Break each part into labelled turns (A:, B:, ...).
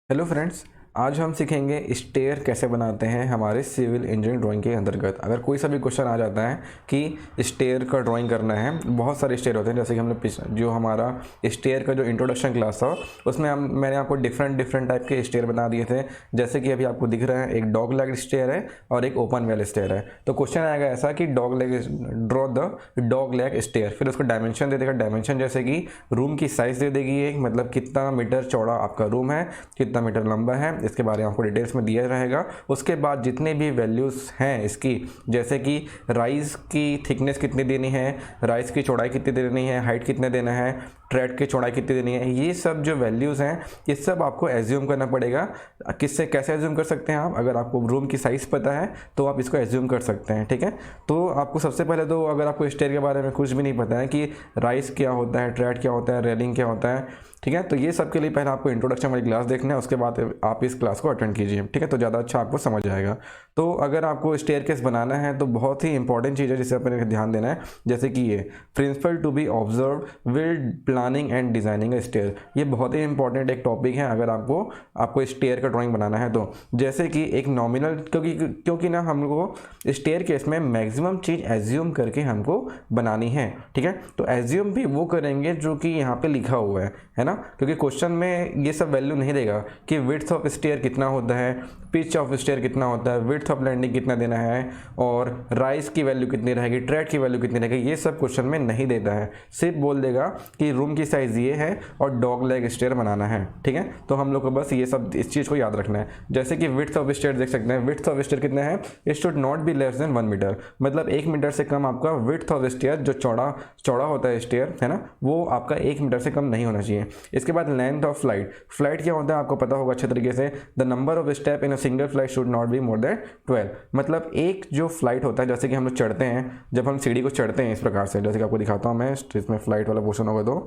A: Hello friends, आज हम सीखेंगे स्टेयर कैसे बनाते हैं हमारे सिविल इंजीनियरिंग ड्राइंग के अंतर्गत। अगर कोई सा भी क्वेश्चन आ जाता है कि स्टेयर का ड्राइंग करना है, बहुत सारे स्टेयर होते हैं। जैसे कि हम लोग जो हमारा स्टेयर का जो इंट्रोडक्शन क्लास था उसमें मैंने आपको डिफरेंट टाइप के स्टेयर बना दिए थे। जैसे कि अभी आपको दिख रहा है, एक डॉग लेग स्टेयर है और एक ओपन वेल स्टेयर है। तो क्वेश्चन आएगा ऐसा कि draw the dog leg stair, फिर उसको डायमेंशन दे देगा। डायमेंशन जैसे कि रूम की साइज दे देगी, एक मतलब कितना मीटर चौड़ा आपका रूम है, कितना मीटर लंबा है, इसके बारे में आपको डिटेल्स में दिया रहेगा। उसके बाद जितने भी वैल्यूज़ हैं इसकी, जैसे कि राइस की थिकनेस कितनी देनी है, राइस की चौड़ाई कितनी देनी है, हाइट कितने देना है, ट्रेड की चौड़ाई कितनी देनी है, ये सब जो वैल्यूज़ हैं ये सब आपको एज्यूम करना पड़ेगा। किससे कैसे एज्यूम कर सकते हैं आप? अगर आपको रूम की साइज़ पता है तो आप इसको एज्यूम कर सकते हैं, ठीक है। तो आपको सबसे पहले तो, अगर आपको स्टेयर के बारे में कुछ भी नहीं पता है कि राइस क्या होता है, ट्रेड क्या होता है, रेलिंग क्या होता है, ठीक है, तो ये सब के लिए पहले आपको इंट्रोडक्शन वाली क्लास देखना है, उसके बाद आप इस क्लास को अटेंड कीजिए, ठीक है, तो ज़्यादा अच्छा आपको समझ आएगा। तो अगर आपको स्टेयरकेस बनाना है तो बहुत ही इंपॉर्टेंट चीज़ है जिसे अपने ध्यान देना है। जैसे कि ये principle to be observe will planning and designing a stair, ये बहुत ही इंपॉर्टेंट एक टॉपिक है अगर आपको स्टेयर का ड्राइंग बनाना है तो। जैसे कि एक नॉमिनल, क्योंकि ना हमको स्टेयरकेस में मैक्सिमम चीज़ एज्यूम करके हमको बनानी है, ठीक है। तो एज्यूम भी वो करेंगे जो कि यहाँ पे लिखा हुआ है ना, क्योंकि क्वेश्चन में ये सब वैल्यू नहीं देगा कि विड्थ ऑफ स्टेयर कितना होता है, पिच ऑफ स्टेयर कितना होता है, विड्थ ऑफ लैंडिंग कितना देना है, और राइस की वैल्यू कितनी रहेगी, ट्रेड की वैल्यू कितनी रहेगी, ये सब क्वेश्चन में नहीं देता है। सिर्फ बोल देगा कि रूम की साइज ये है और डॉग लेग स्टेयर बनाना है, ठीक है। तो हम लोग को बस ये सब, इस चीज़ को याद रखना है। जैसे कि विड्थ ऑफ स्टेयर देख सकते हैं, विड्थ ऑफ स्टेयर कितना है, it should not be less than 1 metre, मतलब 1 मीटर से कम आपका विड्थ ऑफ स्टेयर, जो चौड़ा होता है स्टेयर, है ना, वो आपका 1 मीटर से कम नहीं होना चाहिए। इसके बाद लेंथ ऑफ फ्लाइट, फ्लाइट क्या होता है आपको पता होगा अच्छे तरीके से। The number of step in a single flight should not be more than 12, मतलब एक जो फ्लाइट होता है, जैसे कि हम लोग चढ़ते हैं, जब हम सीढ़ी को चढ़ते हैं इस प्रकार से, जैसे कि आपको दिखाता हूँ मैं, इसमें फ्लाइट वाला पोर्शन होगा तो,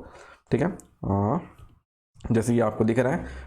A: ठीक है, जैसे कि आपको दिख रहा है,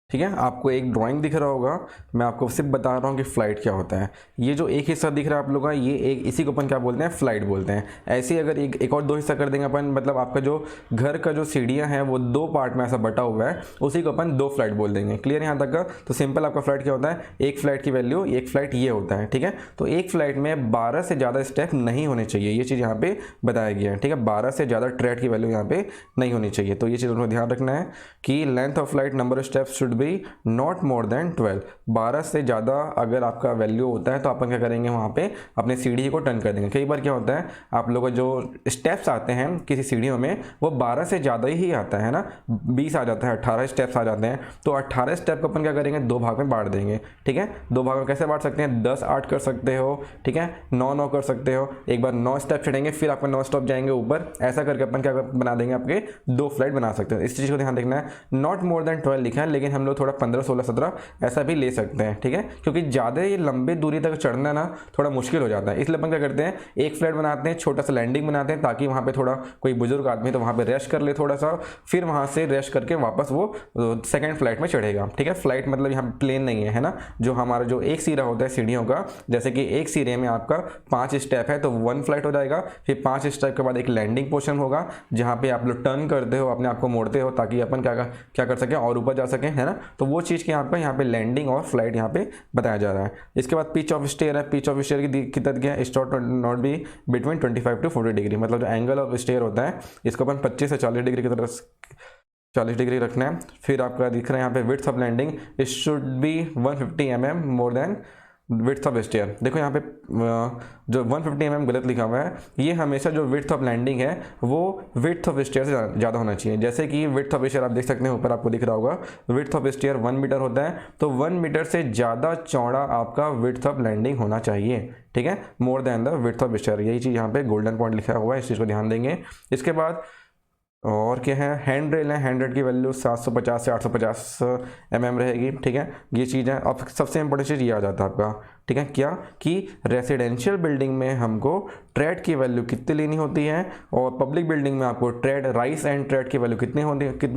A: ठीक है, आपको एक ड्राइंग दिख रहा होगा, मैं आपको सिर्फ बता रहा हूँ कि फ्लाइट क्या होता है। ये जो एक हिस्सा दिख रहा है आप लोगों का, ये एक, इसी को अपन क्या बोलते हैं, फ्लाइट बोलते हैं। ऐसे ही अगर एक और 2 हिस्सा कर देंगे अपन, मतलब आपका जो घर का जो सीढ़ियाँ हैं वो 2 पार्ट में ऐसा बटा हुआ है, उसी को अपन 2 फ्लाइट बोल देंगे। क्लियर यहाँ तक का? तो सिंपल आपका फ्लाइट क्या होता है, एक फ्लाइट की वैल्यू, एक फ्लाइट ये होता है, ठीक है। तो एक फ्लाइट में 12 से ज़्यादा स्टेप नहीं होने चाहिए, ये चीज़ यहाँ पे बताया गया है, ठीक है। 12 से ज़्यादा ट्रेड की वैल्यू यहाँ पे नहीं होनी चाहिए, तो ये चीज़ उनको ध्यान रखना है कि length of flight, number of steps should be not more than 12, 12 से ज़्यादा अगर आपका वैल्यू होता है तो अपन क्या करेंगे, वहाँ पे अपने सीढ़ी को टर्न कर देंगे। कई बार क्या होता है, आप लोगों को जो स्टेप्स आते हैं किसी सीढ़ियों में, वो 12 से ज़्यादा ही आता है ना, 20 आ जाता है, 18 स्टेप्स आ जाते हैं। तो 18 स्टेप को अपन क्या करेंगे, 2 भाग में बांट देंगे, ठीक है। 2 भाग में कैसे बांट सकते हैं, 10 8 कर सकते हो, ठीक है, 9 9 कर सकते हो। एक बार 9 स्टेप चढ़ेंगे, फिर आपका 9 स्टेप जाएंगे ऊपर, ऐसा करके अपन क्या बना देंगे, आपके 2 फ्लाइट बना सकते हैं। इस चीज़ को ध्यान देखना है। नॉट मोर देन 12 लिखा है, लेकिन हम लोग थोड़ा 15 16 17 ऐसा भी ले सकते हैं, ठीक है, क्योंकि ज़्यादा ये लंबी दूरी तक चढ़ना ना थोड़ा मुश्किल हो जाता है। इसलिए अपन क्या करते हैं, एक फ्लाइट बनाते हैं, छोटा सा लैंडिंग बनाते हैं, ताकि वहाँ पे थोड़ा कोई बुजुर्ग आदमी तो वहाँ पे रेस्ट कर ले थोड़ा सा, फिर वहाँ से रेस्ट करके वापस वो सेकंड फ्लाइट में चढ़ेगा, ठीक है। फ्लाइट मतलब यहाँ प्लेन नहीं है ना, जो हमारा जो एक सिरा होता है सीढ़ियों का, जैसे कि एक सिरे में आपका 5 स्टेप है तो 1 फ्लाइट हो जाएगा, फिर 5 स्टेप के बाद एक लैंडिंग पोर्शन होगा, जहाँ पे आप लोग टर्न करते हो, अपने आप को मोड़ते हो, ताकि अपन क्या कर सकें और ऊपर जा सकें, है ना। तो वो चीज़ के यहाँ पे लैंडिंग और फ्लाइट यहाँ पे बताया जा रहा है। इसके बाद पिच ऑफ स्टेयर है, पिच ऑफ स्टेयर की कितना क्या है, should not be between 25 to 40 degree, मतलब जो एंगल ऑफ स्टेयर होता है इसको अपन 25 से 40 डिग्री की तरफ 40 डिग्री रखना है। फिर आपका दिख रहा है यहाँ पे width of landing, it should be 150 mm more than width of stair. देखो यहाँ पे जो 150 mm गलत लिखा हुआ है, ये हमेशा जो विड्थ ऑफ लैंडिंग है वो विड्थ ऑफ स्टेयर से ज़्यादा होना चाहिए। जैसे कि विड्थ ऑफ स्टेयर आप देख सकते हैं, ऊपर आपको दिख रहा होगा, विड्थ ऑफ स्टेयर 1 मीटर होता है, तो 1 मीटर से ज़्यादा चौड़ा आपका विड्थ ऑफ लैंडिंग होना चाहिए, ठीक है, more than the width of stair. यही चीज़ यहाँ पे गोल्डन पॉइंट लिखा हुआ है, इस चीज़ को ध्यान देंगे। इसके बाद और क्या है, हैंड रेल है, हैंड रेल की वैल्यू 750 से 850 mm रहेगी, ठीक है। ये चीज़ है। अब सबसे इंपॉर्टेंट चीज़ ये आ जाता है आपका, ठीक है, क्या कि रेसिडेंशियल बिल्डिंग में हमको ट्रेड की वैल्यू कितनी लेनी होती है, और पब्लिक बिल्डिंग में आपको ट्रेड, राइस एंड ट्रेड की वैल्यू कितनी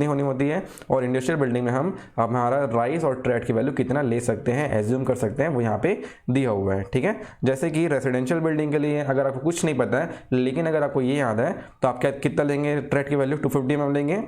A: होनी होती है, और इंडस्ट्रियल बिल्डिंग में हम हमारा राइस और ट्रेड की वैल्यू कितना ले सकते हैं, एज्यूम कर सकते हैं, वो यहाँ पे दिया हुआ है, ठीक है। जैसे कि रेसिडेंशियल बिल्डिंग के लिए अगर आपको कुछ नहीं पता है, लेकिन अगर आपको ये याद है, तो आप क्या कितना लेंगे, ट्रेड की वैल्यू 250 mm लेंगे,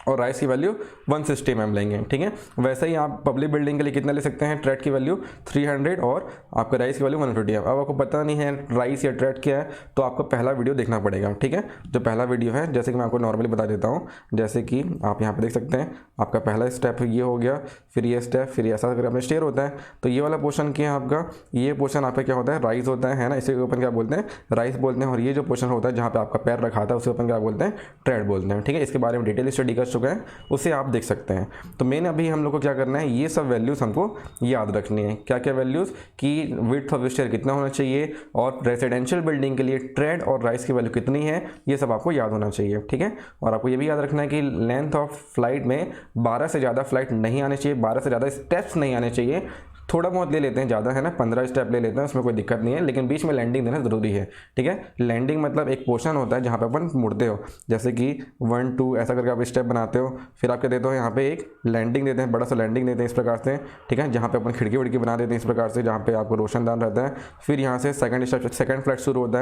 A: और राइज की वैल्यू 160 mm लेंगे, ठीक है। वैसे ही आप पब्लिक बिल्डिंग के लिए कितना ले सकते हैं, ट्रेड की वैल्यू 300 और आपका राइज की वैल्यू 150 है। अब आपको पता नहीं है राइज या ट्रेड क्या है, तो आपको पहला वीडियो देखना पड़ेगा, ठीक है। जो पहला वीडियो है, जैसे कि मैं आपको नॉर्मली बता देता हूँ, जैसे कि आप यहाँ पे देख सकते हैं, आपका पहला स्टेप ये हो गया, फिर ये स्टेप, फिर ऐसा करके अपने स्टेयर होता है। तो ये वाला पोर्शन क्या है आपका, ये पोर्शन आपका क्या होता है, राइज होता है ना, इसे अपन क्या बोलते हैं, राइज बोलते हैं। और ये जो पोर्शन होता है जहाँ पे आपका पैर रखा था, उसे अपन क्या बोलते हैं, ट्रेड बोलते हैं, ठीक है। इसके बारे में डिटेल स्टडी कर चुके हैं, उसे आप देख सकते हैं। तो मेन अभी हम लोग को क्या करना है, ये सब वैल्यूज़ हमको याद रखनी है। क्या क्या वैल्यूज़, कि विड्थ ऑफ स्टेयर कितना होना चाहिए, और रेजिडेंशियल बिल्डिंग के लिए ट्रेड और राइज की वैल्यू कितनी है, ये सब आपको याद होना चाहिए, ठीक है। और आपको ये भी याद रखना है कि लेंथ ऑफ फ्लाइट में 12 से ज़्यादा फ्लाइट नहीं आने चाहिए, 12 से ज़्यादा स्टेप्स नहीं आने चाहिए। थोड़ा बहुत ले लेते हैं, ज़्यादा है ना, 15 स्टेप ले लेते हैं, उसमें कोई दिक्कत नहीं है, लेकिन बीच में लैंडिंग देना ज़रूरी है, ठीक है। लैंडिंग मतलब एक पोर्शन होता है जहाँ पे अपन मुड़ते हो, जैसे कि 1 2 ऐसा करके आप स्टेप बनाते हो, फिर आप क्या देते हो, यहाँ पे एक लैंडिंग देते हैं, बड़ा सा लैंडिंग देते हैं इस प्रकार से, ठीक है, जहाँ पे अपन खिड़की विड़की बना देते हैं इस प्रकार से, जहाँ पे आपको रोशनदान रहता है। फिर यहाँ से सेकंड स्टेप, सेकंड फ्लाइट शुरू होता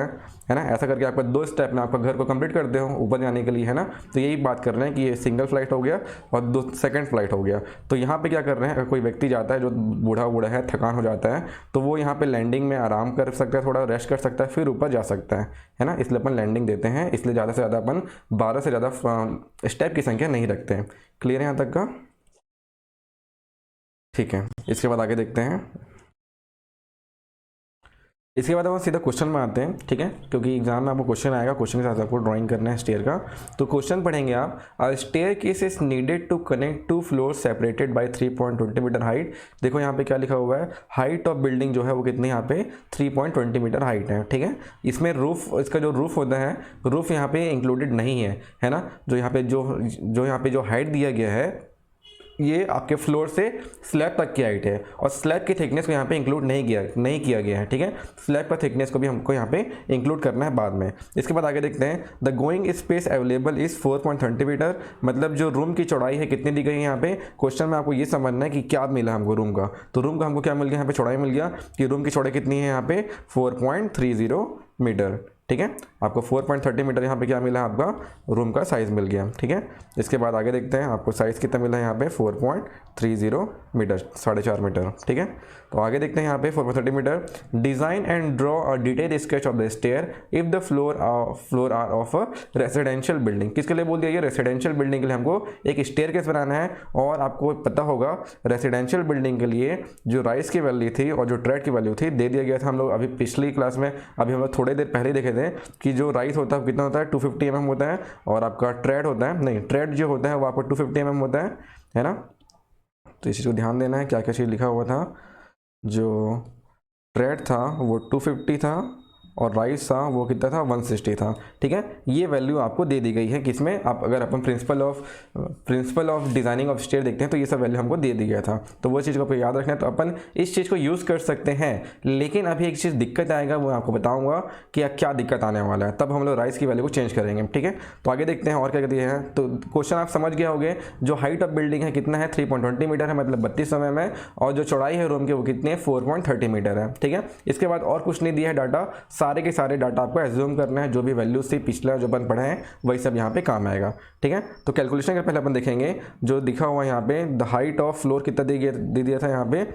A: है ना। ऐसा करके आपका 2 स्टेप में आपका घर को कंप्लीट करते हो ऊपर जाने के लिए, है ना। तो यही बात कर रहे हैं कि ये सिंगल फ्लाइट हो गया और 2 सेकंड फ्लाइट हो गया। तो यहाँ पे क्या कर रहे हैं, अगर कोई व्यक्ति जाता है जो बूढ़ा है, थकान हो जाता है, तो वो यहाँ पे लैंडिंग में आराम कर सकता है, थोड़ा रेस्ट कर सकता है, फिर ऊपर जा सकता है ना। इसलिए अपन लैंडिंग देते हैं, इसलिए ज़्यादा से ज़्यादा अपन 12 से ज़्यादा स्टेप की संख्या नहीं रखते हैं। क्लियर है यहाँ तक का, ठीक है। इसके बाद आगे देखते हैं। इसके बाद हम सीधा क्वेश्चन में आते हैं, ठीक है, क्योंकि एग्जाम में आपको क्वेश्चन आएगा, क्वेश्चन के साथ आपको ड्राइंग करना है स्टेयर का। तो क्वेश्चन पढ़ेंगे आप, a stair case is needed to connect 2 floor separated by 3.20 metre height. देखो यहाँ पे क्या लिखा हुआ है, हाइट ऑफ बिल्डिंग जो है वो कितनी यहाँ पे 3.20 मीटर हाइट है, ठीक है। इसमें रूफ, इसका जो रूफ होता है, रूफ यहाँ पे इंक्लूडेड नहीं है ना। जो यहाँ पे जो हाइट दिया गया है, ये आपके फ्लोर से स्लैब तक की हाइट है, और स्लैब की थिकनेस को यहाँ पे इंक्लूड नहीं किया गया है, ठीक है। स्लैब का थिकनेस को भी हमको यहाँ पे इंक्लूड करना है बाद में। इसके बाद आगे देखते हैं, the going space available is 4.30 metre, मतलब जो रूम की चौड़ाई है कितनी दी गई है यहाँ पे। क्वेश्चन में आपको ये समझना है कि क्या मिला हमको रूम का। तो रूम का हमको क्या मिल गया, यहाँ पे चौड़ाई मिल गया कि रूम की चौड़ाई कितनी है यहाँ पे 4.30 मीटर, ठीक है। आपको 4.30 मीटर यहाँ पे क्या मिला, आपका रूम का साइज़ मिल गया, ठीक है। इसके बाद आगे देखते हैं आपको साइज़ कितना मिला है यहाँ पे 4.30 मीटर, 4.5 मीटर, ठीक है। तो आगे देखते हैं यहाँ पे 4.30 metre. Design and draw a detail sketch of the stair if the floor are of a residential building. किसके लिए बोल दिया, ये रेसिडेंशियल बिल्डिंग के लिए हमको एक स्टेयर केस बनाना है। और आपको पता होगा रेसिडेंशियल बिल्डिंग के लिए जो राइज की वैल्यू थी और जो ट्रेड की वैल्यू थी दे दिया गया था। हम लोग अभी पिछली क्लास में, अभी हम लोग थोड़ी देर पहले देखे थे कि जो राइज होता है कितना होता है 250 mm होता है, और आपका ट्रेड होता है, नहीं, ट्रेड जो होता है वो आपको 250 mm होता है ना। तो इस चीज़ को ध्यान देना है, क्या क्या चीज़ लिखा हुआ था। जो ट्रेड था वो 250 था, और राइज था वो कितना था 160 था, ठीक है। ये वैल्यू आपको दे दी गई है किसमें, आप अगर अपन principle of designing of stair देखते हैं तो ये सब वैल्यू हमको दे दी गया था। तो वो चीज़ को आपको याद रखना है। तो अपन इस चीज़ को यूज़ कर सकते हैं, लेकिन अभी एक चीज़ दिक्कत आएगा, वो आपको बताऊँगा कि क्या दिक्कत आने वाला है, तब हम लोग राइज की वैल्यू को चेंज करेंगे, ठीक है। तो आगे देखते हैं और क्या दिया है। तो क्वेश्चन आप समझ गए होंगे, जो हाइट ऑफ बिल्डिंग है कितना है 3.20 मीटर है, मतलब 32 mm है, और जो चौड़ाई है रूम की वो कितनी है 4.30 मीटर है, ठीक है। इसके बाद और कुछ नहीं दिया है डाटा, सारे के सारे डाटा आपको एज्यूम करना है, जो भी वैल्यूज थी पिछला जो अपन पढ़े हैं वही सब यहाँ पे काम आएगा, ठीक है। तो कैलकुलेशन के पहले अपन देखेंगे जो दिखा हुआ यहाँ पे, द हाइट ऑफ फ्लोर कितना दे दिया था यहाँ पे,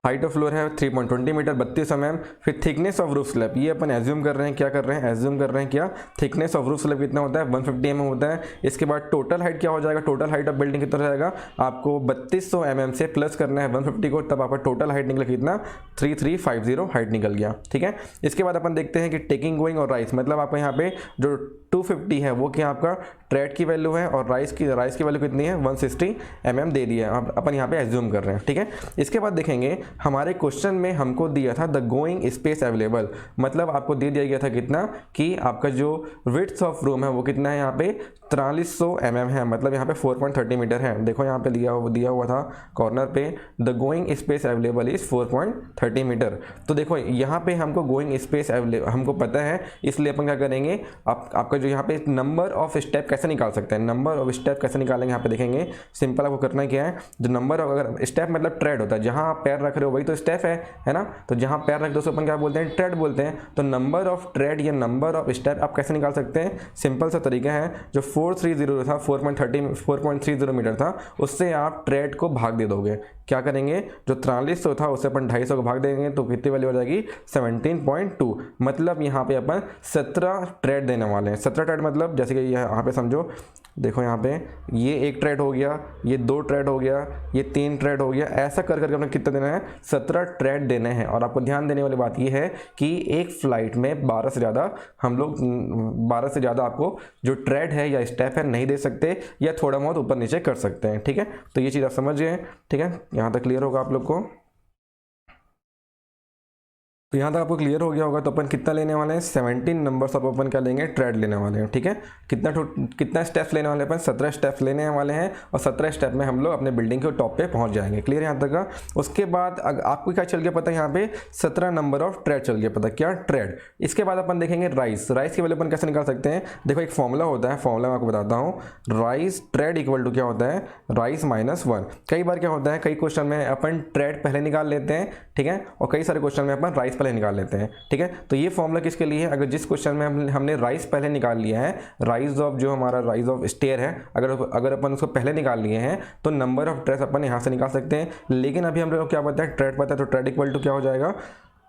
A: हाइट ऑफ फ्लोर है 3.20 मीटर 32 mm। फिर थिकनेस ऑफ रूफ स्लैब, ये अपन एज्यूम कर रहे हैं, क्या कर रहे हैं, एज्यूम कर रहे हैं क्या, थिकनेस ऑफ रूफ स्लैब कितना होता है 150 mm होता है। इसके बाद टोटल हाइट क्या हो जाएगा, टोटल हाइट ऑफ बिल्डिंग कितना रहेगा, आपको 3200 mm से प्लस करना है 150 को, तब आपका टोटल हाइट निकला कितना 3350 हाइट निकल गया, ठीक है। इसके बाद अपन देखते हैं कि टेकिंग गोइंग और राइज, मतलब आपको यहाँ पे जो 250 है वो क्या आपका ट्रेड की वैल्यू है, और राइज की वैल्यू कितनी है 160 mm दे दी है, अपन यहाँ पे एज्यूम कर रहे हैं, ठीक है। इसके बाद देखेंगे हमारे क्वेश्चन में हमको दिया था द गोइंग स्पेस अवेलेबल, मतलब आपको दे दिया गया था कितना कि आपका जो विड्थ ऑफ रूम है वो कितना है यहाँ पे 4300 mm है, मतलब यहाँ पे 4.30 मीटर है। देखो यहाँ पे दिया हुआ था कॉर्नर पे, the going space available is 4.30 metre. तो देखो यहाँ पे हमको गोइंग स्पेस अवेलेबल हमको पता है, इसलिए अपन क्या करेंगे, आपका जो यहाँ पे नंबर ऑफ स्टेप कैसे निकाल सकते हैं, नंबर ऑफ स्टेप कैसे निकालेंगे यहाँ पे देखेंगे। सिंपल आपको करना क्या है, जो नंबर अगर स्टेप मतलब ट्रेड होता है, जहाँ आप पैर रख रहे रहे हो वही तो स्टेप है ना। तो जहाँ पैर रख दो उसको अपन क्या बोलते हैं, ट्रेड बोलते हैं। तो नंबर ऑफ ट्रेड या नंबर ऑफ स्टेप आप कैसे निकाल सकते हैं, सिंपल सा तरीका है, जो 430 था 4.30 मीटर था, उससे आप ट्रेड को भाग दे दोगे। क्या करेंगे, जो 4300 था उससे अपन 250 को भाग देंगे तो कितनी वैल्यू हो जाएगी 17.2। मतलब यहाँ पे अपन 17 ट्रेड देने वाले हैं। 17 ट्रेड मतलब जैसे कि यहाँ पे समझो, देखो यहाँ पे ये एक ट्रेड हो गया, ये 2 ट्रेड हो गया, ये 3 ट्रेड हो गया, ऐसा कर करके अपने कितना देना है, 17 ट्रेड देने हैं। और आपको ध्यान देने वाली बात ये है कि एक फ्लाइट में 12 से ज़्यादा हम लोग 12 से ज़्यादा आपको जो ट्रेड है या स्टेप है नहीं दे सकते, या थोड़ा बहुत ऊपर नीचे कर सकते हैं। ठीक है, तो ये चीज़ आप समझ गए। ठीक है, यहाँ तक क्लियर होगा आप लोग को। तो यहाँ तक आपको क्लियर हो गया होगा। तो अपन कितना लेने वाले हैं, 17 नंबर्स ऑफ अपन क्या लेंगे, ट्रेड लेने वाले हैं। ठीक है, कितना स्टेप्स लेने वाले हैं अपन, 17 स्टेप्स लेने वाले हैं, और 17 स्टेप में हम लोग अपने बिल्डिंग के टॉप पे पहुंच जाएंगे। क्लियर यहाँ तक का। उसके बाद आपको क्या चल गया पता है, यहाँ पे 17 नंबर ऑफ ट्रेड चल गया पता, क्या ट्रेड। इसके बाद अपन देखेंगे राइस की वैल्यू अपन कैसे निकाल सकते हैं। देखो एक फॉर्मूला होता है, फॉर्मूला मैं आपको बताता हूँ। राइस ट्रेड इक्वल टू क्या होता है, राइस -1। कई बार क्या होता है, कई क्वेश्चन में अपन ट्रेड पहले निकाल लेते हैं, ठीक है, और कई सारे क्वेश्चन में अपन राइस पहले निकाल लेते हैं। ठीक है, तो ये फॉर्मूला किसके लिए है, अगर जिस क्वेश्चन में हमने राइस पहले निकाल लिया है, राइज ऑफ जो हमारा राइज ऑफ स्टेयर है, अगर अपन उसको पहले निकाल लिए हैं तो नंबर ऑफ ट्रेड्स अपन यहाँ से निकाल सकते हैं। लेकिन अभी हम लोग को क्या पता है, ट्रेड पता है, तो ट्रेड इक्वल टू क्या हो जाएगा,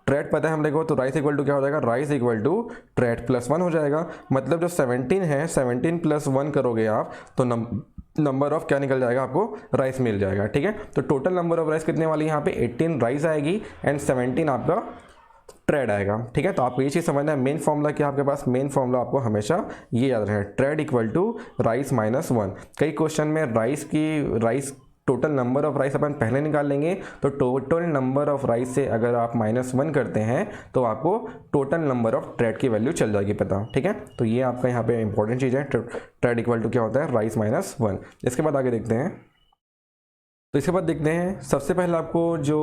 A: ट्रेड पता है हम लोग को, तो राइस इक्वल टू क्या हो जाएगा, राइस इक्वल टू ट्रेड +1 हो जाएगा। मतलब जो 17 है, 17 + 1 करोगे आप तो नंबर ऑफ क्या निकल जाएगा, आपको राइस मिल जाएगा। ठीक है, तो टोटल नंबर ऑफ राइस कितने वाली है यहाँ पे, 18 राइस आएगी एंड 17 आपका ट्रेड आएगा। ठीक है, तो आपको ये चीज़ समझना है, मेन फॉर्मूला क्या आपके पास, मेन फॉर्मूला आपको हमेशा ये याद रखना है, ट्रेड इक्वल टू राइस -1। कई क्वेश्चन में rise total number of rise अपन पहले निकाल लेंगे, तो टोटल नंबर ऑफ राइस से अगर आप -1 करते हैं तो आपको टोटल नंबर ऑफ ट्रेड की वैल्यू चल जाएगी पता। ठीक है, तो ये आपका यहाँ पे इंपॉर्टेंट चीज़ है, ट्रेड इक्वल टू क्या होता है, राइस -1। इसके बाद आगे देखते हैं। तो इसके बाद देखते हैं, सबसे पहले आपको जो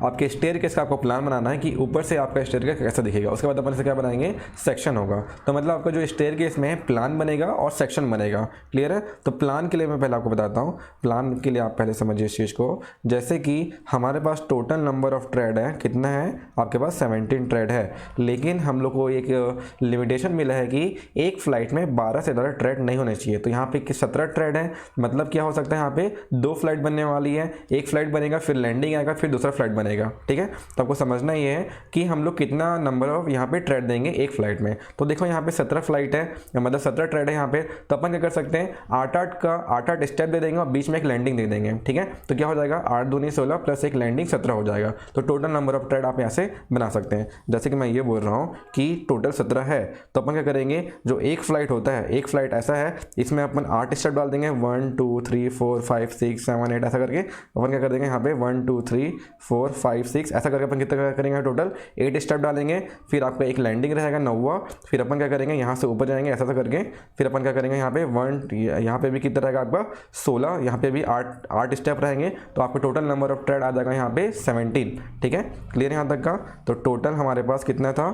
A: आपके स्टेयरकेस का आपको प्लान बनाना है कि ऊपर से आपका स्टेयरकेस कैसा दिखेगा। उसके बाद अपन इसे क्या बनाएंगे, सेक्शन होगा। तो मतलब आपका जो स्टेयरकेस में प्लान बनेगा और सेक्शन बनेगा। क्लियर है, तो प्लान के लिए मैं पहले आपको बताता हूँ, प्लान के लिए आप पहले समझिए इस चीज़ को। जैसे कि हमारे पास टोटल नंबर ऑफ ट्रेड है, कितना है आपके पास, 17 ट्रेड है। लेकिन हम लोग को एक लिमिटेशन मिला है कि एक फ्लाइट में 12 से ज़्यादा ट्रेड नहीं होने चाहिए। तो यहाँ पे 17 ट्रेड है, मतलब क्या हो सकता है, यहाँ पे 2 फ्लाइट बनने वाली है, एक फ्लाइट बनेगा, फिर लैंडिंग आएगा, फिर दूसरा फ्लाइट बनेगा। ठीक है, तो आपको समझना ये है कि हम लोग कितना नंबर ऑफ यहाँ पे ट्रेड देंगे एक फ्लाइट में। तो देखो यहाँ पे 17 फ्लाइट है, मतलब 17 ट्रेड है यहाँ पे, तो अपन क्या कर सकते हैं, 8 स्टेप दे देंगे और बीच में एक लैंडिंग दे देंगे। ठीक है, तो क्या हो जाएगा, 8 दूनी 16 प्लस एक लैंडिंग 17 हो जाएगा। तो टोटल नंबर ऑफ ट्रेड आप यहाँ से बना सकते हैं। जैसे कि मैं ये बोल रहा हूँ कि टोटल 17 है, तो अपन क्या करेंगे, जो एक फ्लाइट होता है, एक फ्लाइट ऐसा है, इसमें अपन 8 स्टेप डाल देंगे, 1 2 3 4 5 6 7 8 ऐसा करके अपन क्या कर देंगे, यहाँ पे 1 2 3 4 5 6 ऐसा करके अपन कितना करेंगे, टोटल 8 स्टेप डालेंगे। फिर आपका एक लैंडिंग रहेगा 9वां, फिर अपन क्या करेंगे, यहाँ से ऊपर जाएंगे ऐसा करके, फिर अपन क्या करेंगे, यहाँ पे 1 यहाँ पे भी कितना रहेगा आपका 16, यहाँ पे भी 8 स्टेप रहेंगे। तो आपको टोटल नंबर ऑफ ट्रेड आ जाएगा यहाँ पे 17। ठीक है, क्लियर यहाँ तक का। तो टोटल हमारे पास कितना था,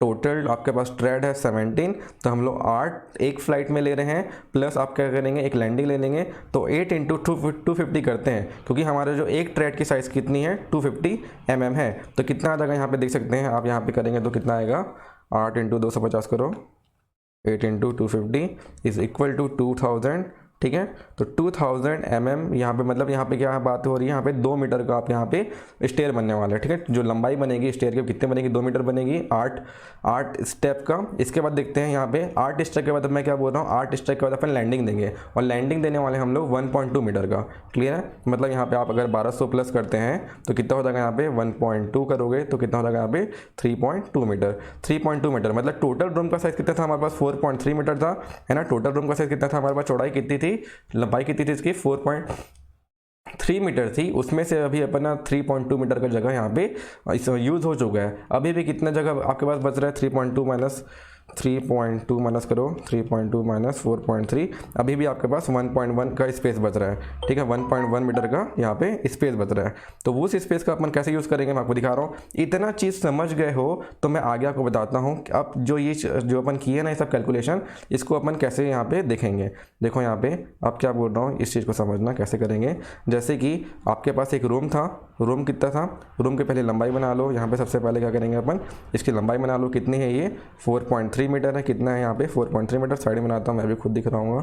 A: टोटल आपके पास ट्रेड है 17, तो हम लोग 8 एक फ्लाइट में ले रहे हैं, प्लस आप क्या करेंगे, एक लैंडिंग ले लेंगे। तो 8 × 250 करते हैं, क्योंकि हमारे जो एक ट्रेड की साइज़ कितनी है, 250 mm है। तो कितना आ जाएगा यहाँ पे देख सकते हैं आप, यहाँ पे करेंगे तो कितना आएगा, 8 × 250 करो, 8 × 250 इज इक्वल टू 2000। ठीक है, तो 2000 mm यहाँ पे, मतलब यहाँ पे क्या बात हो रही है, यहाँ पे 2 मीटर का आप यहाँ पे स्टेयर बनने वाला है। ठीक है, जो लंबाई बनेगी स्टेयर की कितने बनेगी, 2 मीटर बनेगी, 8 स्टेप का। इसके बाद देखते हैं यहाँ पे 8 स्टेप के बाद मैं क्या बोल रहा हूँ, 8 स्टेप के बाद अपन लैंडिंग देंगे, और लैंडिंग देने वाले हम लोग 1.2 मीटर का। क्लियर है, मतलब यहाँ पे आप अगर 1200 प्लस करते हैं तो कितना हो जाएगा, यहाँ पे 1.2 करोगे तो कितना हो जाएगा, यहाँ पे 3.2 मीटर। 3.2 मीटर मतलब टोटल रूम का साइज कितना था हमारे पास, 4.3 मीटर था, है ना। टोटल रूम का साइज कितना था हमारे पास, चौड़ाई कितनी थी, लंबाई कितनी थी इसकी, 4.3 मीटर थी। उसमें से अभी अपना 3.2 मीटर का जगह यहाँ पे यूज़ हो चुका है। अभी भी कितना जगह आपके पास बच रहा है, 3.2 माइनस करो, 3.2 माइनस 4.3, अभी भी आपके पास 1.1 का स्पेस बच रहा है। ठीक है, 1.1 मीटर का यहाँ पे स्पेस बच रहा है। तो उस स्पेस का अपन कैसे यूज़ करेंगे मैं आपको दिखा रहा हूँ। इतना चीज़ समझ गए हो तो मैं आगे आपको बताता हूँ कि अब जो अपन किए ना ये सब कैलकुलेशन, इसको अपन कैसे यहाँ पे देखेंगे। देखो यहाँ पे अब क्या बोल रहा हूँ, इस चीज़ को समझना कैसे करेंगे। जैसे कि आपके पास एक रूम था, रूम कितना था, रूम की पहले लंबाई बना लो। यहाँ पे सबसे पहले क्या करेंगे अपन, इसकी लंबाई बना लो, कितनी है ये 4.3 मीटर है। कितना है यहाँ पे 4.3 मीटर, साइड में बनाता हूँ मैं भी खुद दिख रहा हूँ,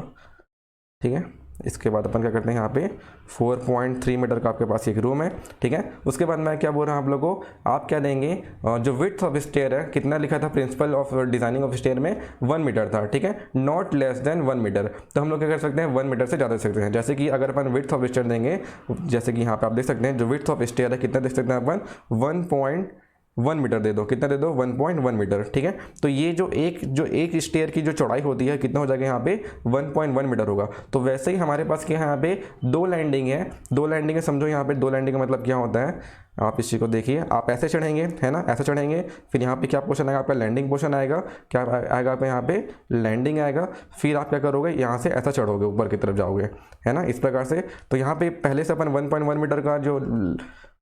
A: ठीक है। इसके बाद अपन क्या करते हैं, यहाँ पे 4.3 मीटर का आपके पास एक रूम है, ठीक है। उसके बाद मैं क्या बोल रहा हूँ आप लोगों को, आप क्या देंगे, जो विड्थ ऑफ स्टेयर है कितना लिखा था principle of designing of stair में 1 मीटर था, ठीक है, नॉट लेस देन 1 मीटर। तो हम लोग क्या कर सकते हैं 1 मीटर से ज़्यादा दे सकते हैं। जैसे कि अगर अपन विड्थ ऑफ स्टेयर देंगे, जैसे कि यहाँ पे आप देख सकते हैं जो विड्थ ऑफ स्टेयर है कितना देख सकते हैं अपन 1.1 मीटर दे दो, कितना दे दो 1.1 मीटर, ठीक है। तो ये जो एक स्टेयर की जो चौड़ाई होती है कितना हो जाएगा यहाँ पे 1.1 मीटर होगा। तो वैसे ही हमारे पास क्या है, यहाँ पे 2 लैंडिंग है, 2 लैंडिंग है, समझो यहाँ पे 2 लैंडिंग का मतलब क्या होता है, आप इस चीज़ को देखिए, आप ऐसे चढ़ेंगे है ना, ऐसे चढ़ेंगे, फिर यहाँ पे क्या पोर्शन आएगा आपका, लैंडिंग पोर्शन आएगा, क्या आएगा आपका यहाँ पे लैंडिंग आएगा, फिर आप क्या करोगे यहाँ से ऐसा चढ़ोगे, ऊपर की तरफ जाओगे, है ना, इस प्रकार से। तो यहाँ पे पहले से अपन 1.1 मीटर का जो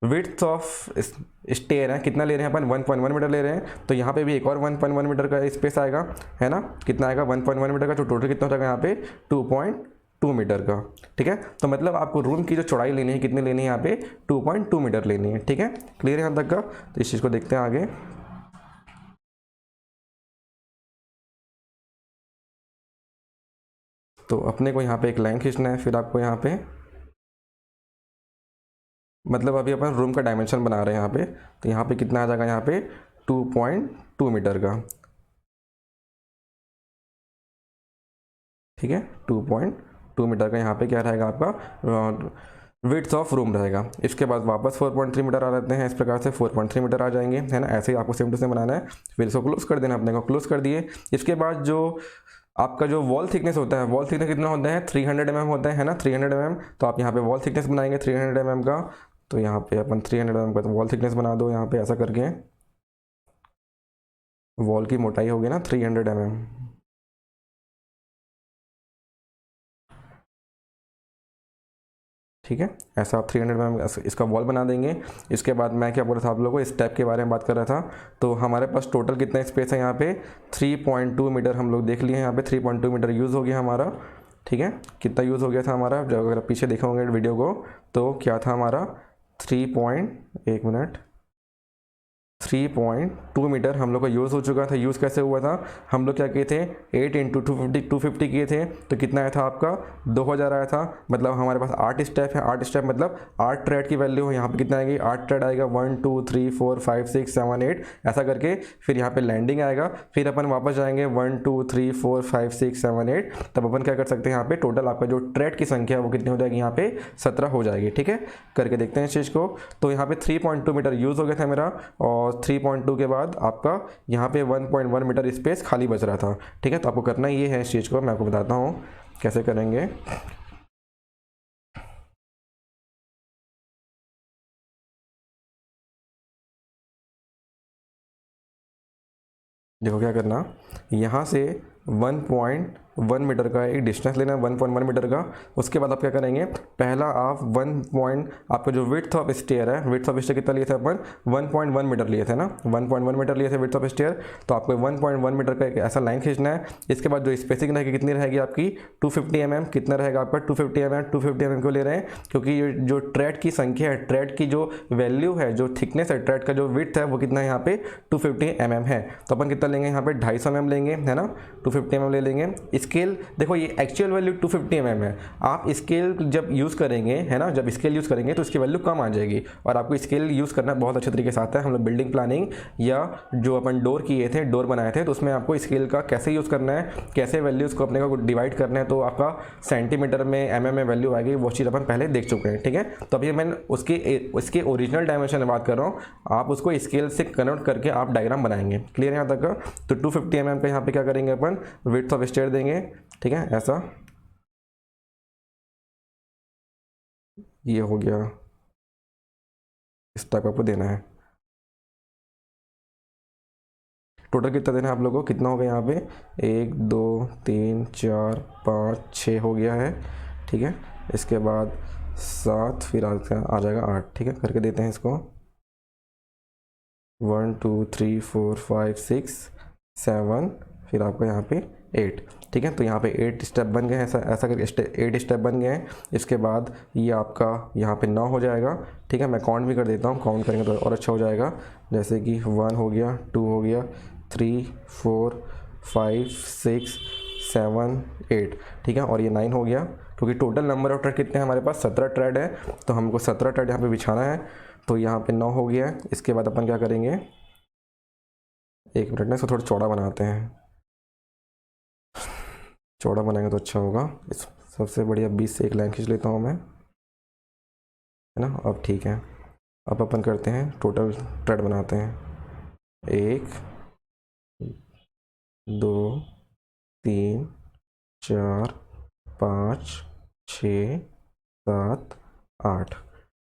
A: विड्थ ऑफ स्टेयर है कितना ले रहे हैं अपन 1.1 मीटर ले रहे हैं। तो यहाँ पे भी एक और 1.1 मीटर का स्पेस आएगा, है ना, कितना आएगा 1.1 मीटर का, तो टोटल कितना हो जाएगा यहाँ पे 2.2 मीटर का, ठीक है। तो मतलब आपको रूम की जो चौड़ाई लेनी है कितनी लेनी है यहाँ पे 2.2 मीटर लेनी है, ठीक है, क्लियर है यहाँ तक का। तो इस चीज़ को देखते हैं आगे। तो अपने को यहाँ पे एक लाइन खींचना है, फिर आपको यहाँ पे मतलब अभी अपन रूम का डायमेंशन बना रहे हैं यहाँ पे, तो यहाँ पे कितना आ जाएगा यहाँ पे 2.2 मीटर का, ठीक है, 2.2 मीटर का यहाँ पे क्या रहेगा आपका विड्थ ऑफ रूम रहेगा। इसके बाद वापस 4.3 मीटर आ जाते हैं, इस प्रकार से 4.3 मीटर आ जाएंगे, है ना। ऐसे ही आपको सेम टू सेम बनाना है, फिर इसको क्लोज कर देना, अपने को क्लोज कर दिए। इसके बाद जो आपका जो वॉल थिकनेस होता है, वॉल थिकनेस कितना होता है 300 mm होता है ना, 300 mm। तो आप यहाँ पे वॉल थिकनेस बनाएंगे 300 mm का, तो यहाँ पे अपन 300 mm का तो वॉल थिकनेस बना दो यहाँ पे ऐसा करके, वॉल की मोटाई होगी ना 300 mm, ठीक है। ऐसा आप 300 mm इसका वॉल बना देंगे। इसके बाद मैं क्या बोल रहा था आप लोगों को, स्टेप के बारे में बात कर रहा था। तो हमारे पास टोटल कितना स्पेस है यहाँ पे 3.2 मीटर हम लोग देख लिए हैं, यहाँ पे 3.2 मीटर यूज़ हो गया हमारा, ठीक है। कितना यूज़ हो गया था हमारा, जब अगर पीछे देखा होंगे वीडियो को, तो क्या था हमारा 3.2 मीटर हम लोग का यूज़ हो चुका था। यूज़ कैसे हुआ था, हम लोग क्या किए थे 8 × 250 किए थे, तो कितना आया था आपका 2000 आया था। मतलब हमारे पास 8 स्टेप है, 8 स्टेप मतलब 8 ट्रेड की वैल्यू है, यहाँ पे कितना आएगी 8 ट्रेड आएगा 1 2 3 4 5 6 7 8 ऐसा करके, फिर यहाँ पे लैंडिंग आएगा, फिर अपन वापस जाएंगे 1 2 3 4 5 6 7 8, तब अपन क्या कर सकते हैं यहाँ पे टोटल आपका जो ट्रेड की संख्या है वो कितनी हो जाएगी यहाँ पे 17 हो जाएगी, ठीक है। करके देखते हैं इस चीज़ को। तो यहाँ पे 3.2 मीटर यूज़ हो गया था मेरा, और 3.2 के बाद आपका यहाँ पे 1.1 मीटर स्पेस खाली बच रहा था, ठीक है। तो आपको करना ये है इस चीज़ को, मैं आपको बताता हूँ कैसे करेंगे। देखो क्या करना, यहाँ से 1.1 मीटर का एक डिस्टेंस लेना है, 1.1 मीटर का। उसके बाद आप क्या करेंगे, पहला आप आपका जो विड्थ ऑफ स्टेयर है, विड्थ ऑफ स्टेयर कितना लिए थे अपन 1.1 मीटर लिए थे ना, 1.1 मीटर लिए थे विड्थ ऑफ स्टेयर। तो आपको 1.1 मीटर का एक ऐसा लाइन खींचना है। इसके बाद जो स्पेसिंग रहेगी कितनी रहेगी आपकी 250 mm, कितना रहेगा आपका 250 mm। 250 mm क्यों ले रहे हैं, क्योंकि ये जो ट्रेड की संख्या है, ट्रेड की जो वैल्यू है, जो थिकनेस है, ट्रेड का जो विड्थ है वो कितना है यहाँ पे 250 mm है। तो अपन कितना लेंगे यहाँ पे 250 mm लेंगे, है ना, 250 mm ले लेंगे। स्केल देखो ये एक्चुअल वैल्यू 250 mm है, आप स्केल जब यूज़ करेंगे, है ना, जब स्केल यूज़ करेंगे तो इसकी वैल्यू कम आ जाएगी। और आपको स्केल यूज़ करना बहुत अच्छे तरीके से आता है। हम लोग बिल्डिंग प्लानिंग या जो अपन डोर किए थे, डोर बनाए थे, तो उसमें आपको स्केल का कैसे यूज़ करना है, कैसे वैल्यूज़ को अपने को डिवाइड करना है, तो आपका सेंटीमीटर में mm में वैल्यू आएगी, वो चीज़ अपन पहले देख चुके हैं, ठीक है। तो अभी मैं उसके ओरिजिनल डायमेंशन में बात कर रहा हूँ, आप उसको स्केल से कन्वर्ट करके आप डायग्राम बनाएंगे। क्लियर है यहाँ तक का। तो 250 mm का यहाँ पे क्या करेंगे अपन विड्थ ऑफ स्टेयर देंगे, ठीक है, ऐसा ये हो गया, इस टाइप आपको देना है। टोटल कितना देना है आप लोगों को, कितना हो गया यहाँ पे 1 2 3 4 5 6 हो गया है, ठीक है। इसके बाद 7, फिर आ जाएगा 8, ठीक है। करके देते हैं इसको 1 2 3 4 5 6 7, फिर आपका यहाँ पे 8, ठीक है। तो यहाँ पे 8 स्टेप बन गए हैं, ऐसा ऐसा करके 8 स्टेप बन गए हैं। इसके बाद ये आपका यहाँ पे 9 हो जाएगा, ठीक है। मैं काउंट भी कर देता हूँ, काउंट करेंगे तो और अच्छा हो जाएगा। जैसे कि 1 हो गया, 2 हो गया, 3 4 5 6 7 8, ठीक है। और ये 9 हो गया, क्योंकि टोटल नंबर ऑफ ट्रेड कितने हैं हमारे पास, 17 ट्रेड है, तो हमको 17 ट्रेड यहाँ पे बिछाना है। तो यहाँ पे 9 हो गया है। इसके बाद अपन क्या करेंगे, 1 मिनट में इसको थोड़ा चौड़ा बनाते हैं, चौड़ा बनाएंगे तो अच्छा होगा। इस सबसे बढ़िया 20 से एक लाइन खींच लेता हूँ मैं, है ना। अब ठीक है, अब अपन करते हैं टोटल ट्रेड बनाते हैं। 1 2 3 4 5 6 7 8,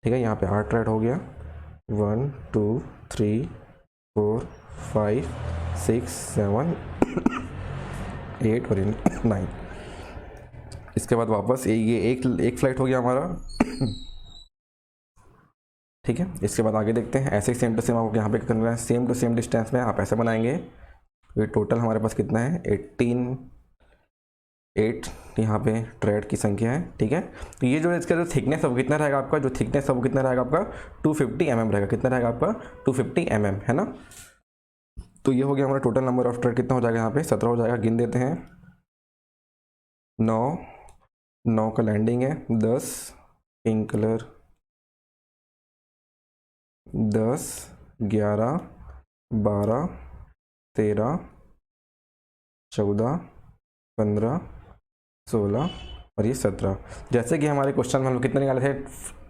A: ठीक है। यहाँ पे 8 ट्रेड हो गया। 1 2 3 4 5 6 7 8 और 9। इसके बाद वापस ये एक फ्लाइट हो गया हमारा, ठीक है। इसके बाद आगे देखते हैं। ऐसे ही सेम टू सेम आपको यहाँ पे करना है, सेम टू सेम डिस्टेंस में आप ऐसे बनाएंगे। ये टोटल हमारे पास कितना है, 8 यहाँ पे ट्रेड की संख्या है, ठीक है। तो ये जो इसका जो थिकनेस है वो कितना रहेगा आपका, जो थिकनेस है वो कितना रहेगा आपका 250 mm रहेगा। कितना रहेगा आपका 250 mm, है ना। तो ये हो गया हमारा टोटल नंबर ऑफ ट्रेड। कितना हो जाएगा यहाँ पे, 17 हो जाएगा। गिन देते हैं, 9 का लैंडिंग है, 10 पिंक कलर, 10 11 12 13 14 15 16 और ये 17। जैसे कि हमारे क्वेश्चन में हम लोग कितने निकाले थे,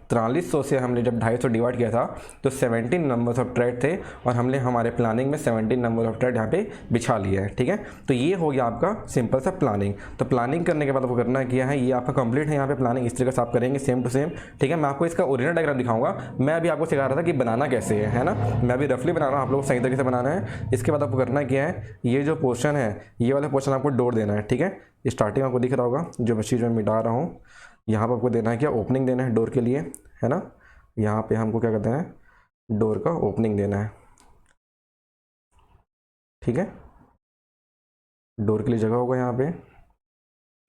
A: 4300 से हमने जब 250 डिवाइड किया था तो 17 नंबर्स ऑफ ट्रेड थे, और हमने हमारे प्लानिंग में 17 नंबर ऑफ ट्रेड यहाँ पे बिछा लिया है, ठीक है। तो ये हो गया आपका सिंपल सा प्लानिंग। तो प्लानिंग करने के बाद आपको करना किया है, ये आपका कंप्लीट है। यहाँ पे प्लानिंग इस तरीके से आप करेंगे सेम टू सेम, ठीक है। मैं आपको इसका ओरिजिनल डायग्राम दिखाऊंगा। मैं अभी आपको सिखा रहा था कि बनाना कैसे है ना। मैं अभी रफली बना रहा हूँ, आप लोग को सही तरीके से बनाना है। इसके बाद आपको करना क्या है, ये जो पोर्शन है, ये वाला पोर्शन आपको डोर देना है, ठीक है। स्टार्टिंग आपको दिख रहा होगा, जो मैं चीज़ में मिटा रहा हूँ, यहाँ पर आपको देना है क्या, ओपनिंग देना है डोर के लिए, है ना। यहाँ पे हमको क्या कहते हैं, डोर का ओपनिंग देना है, ठीक है। डोर के लिए जगह होगा यहाँ पे,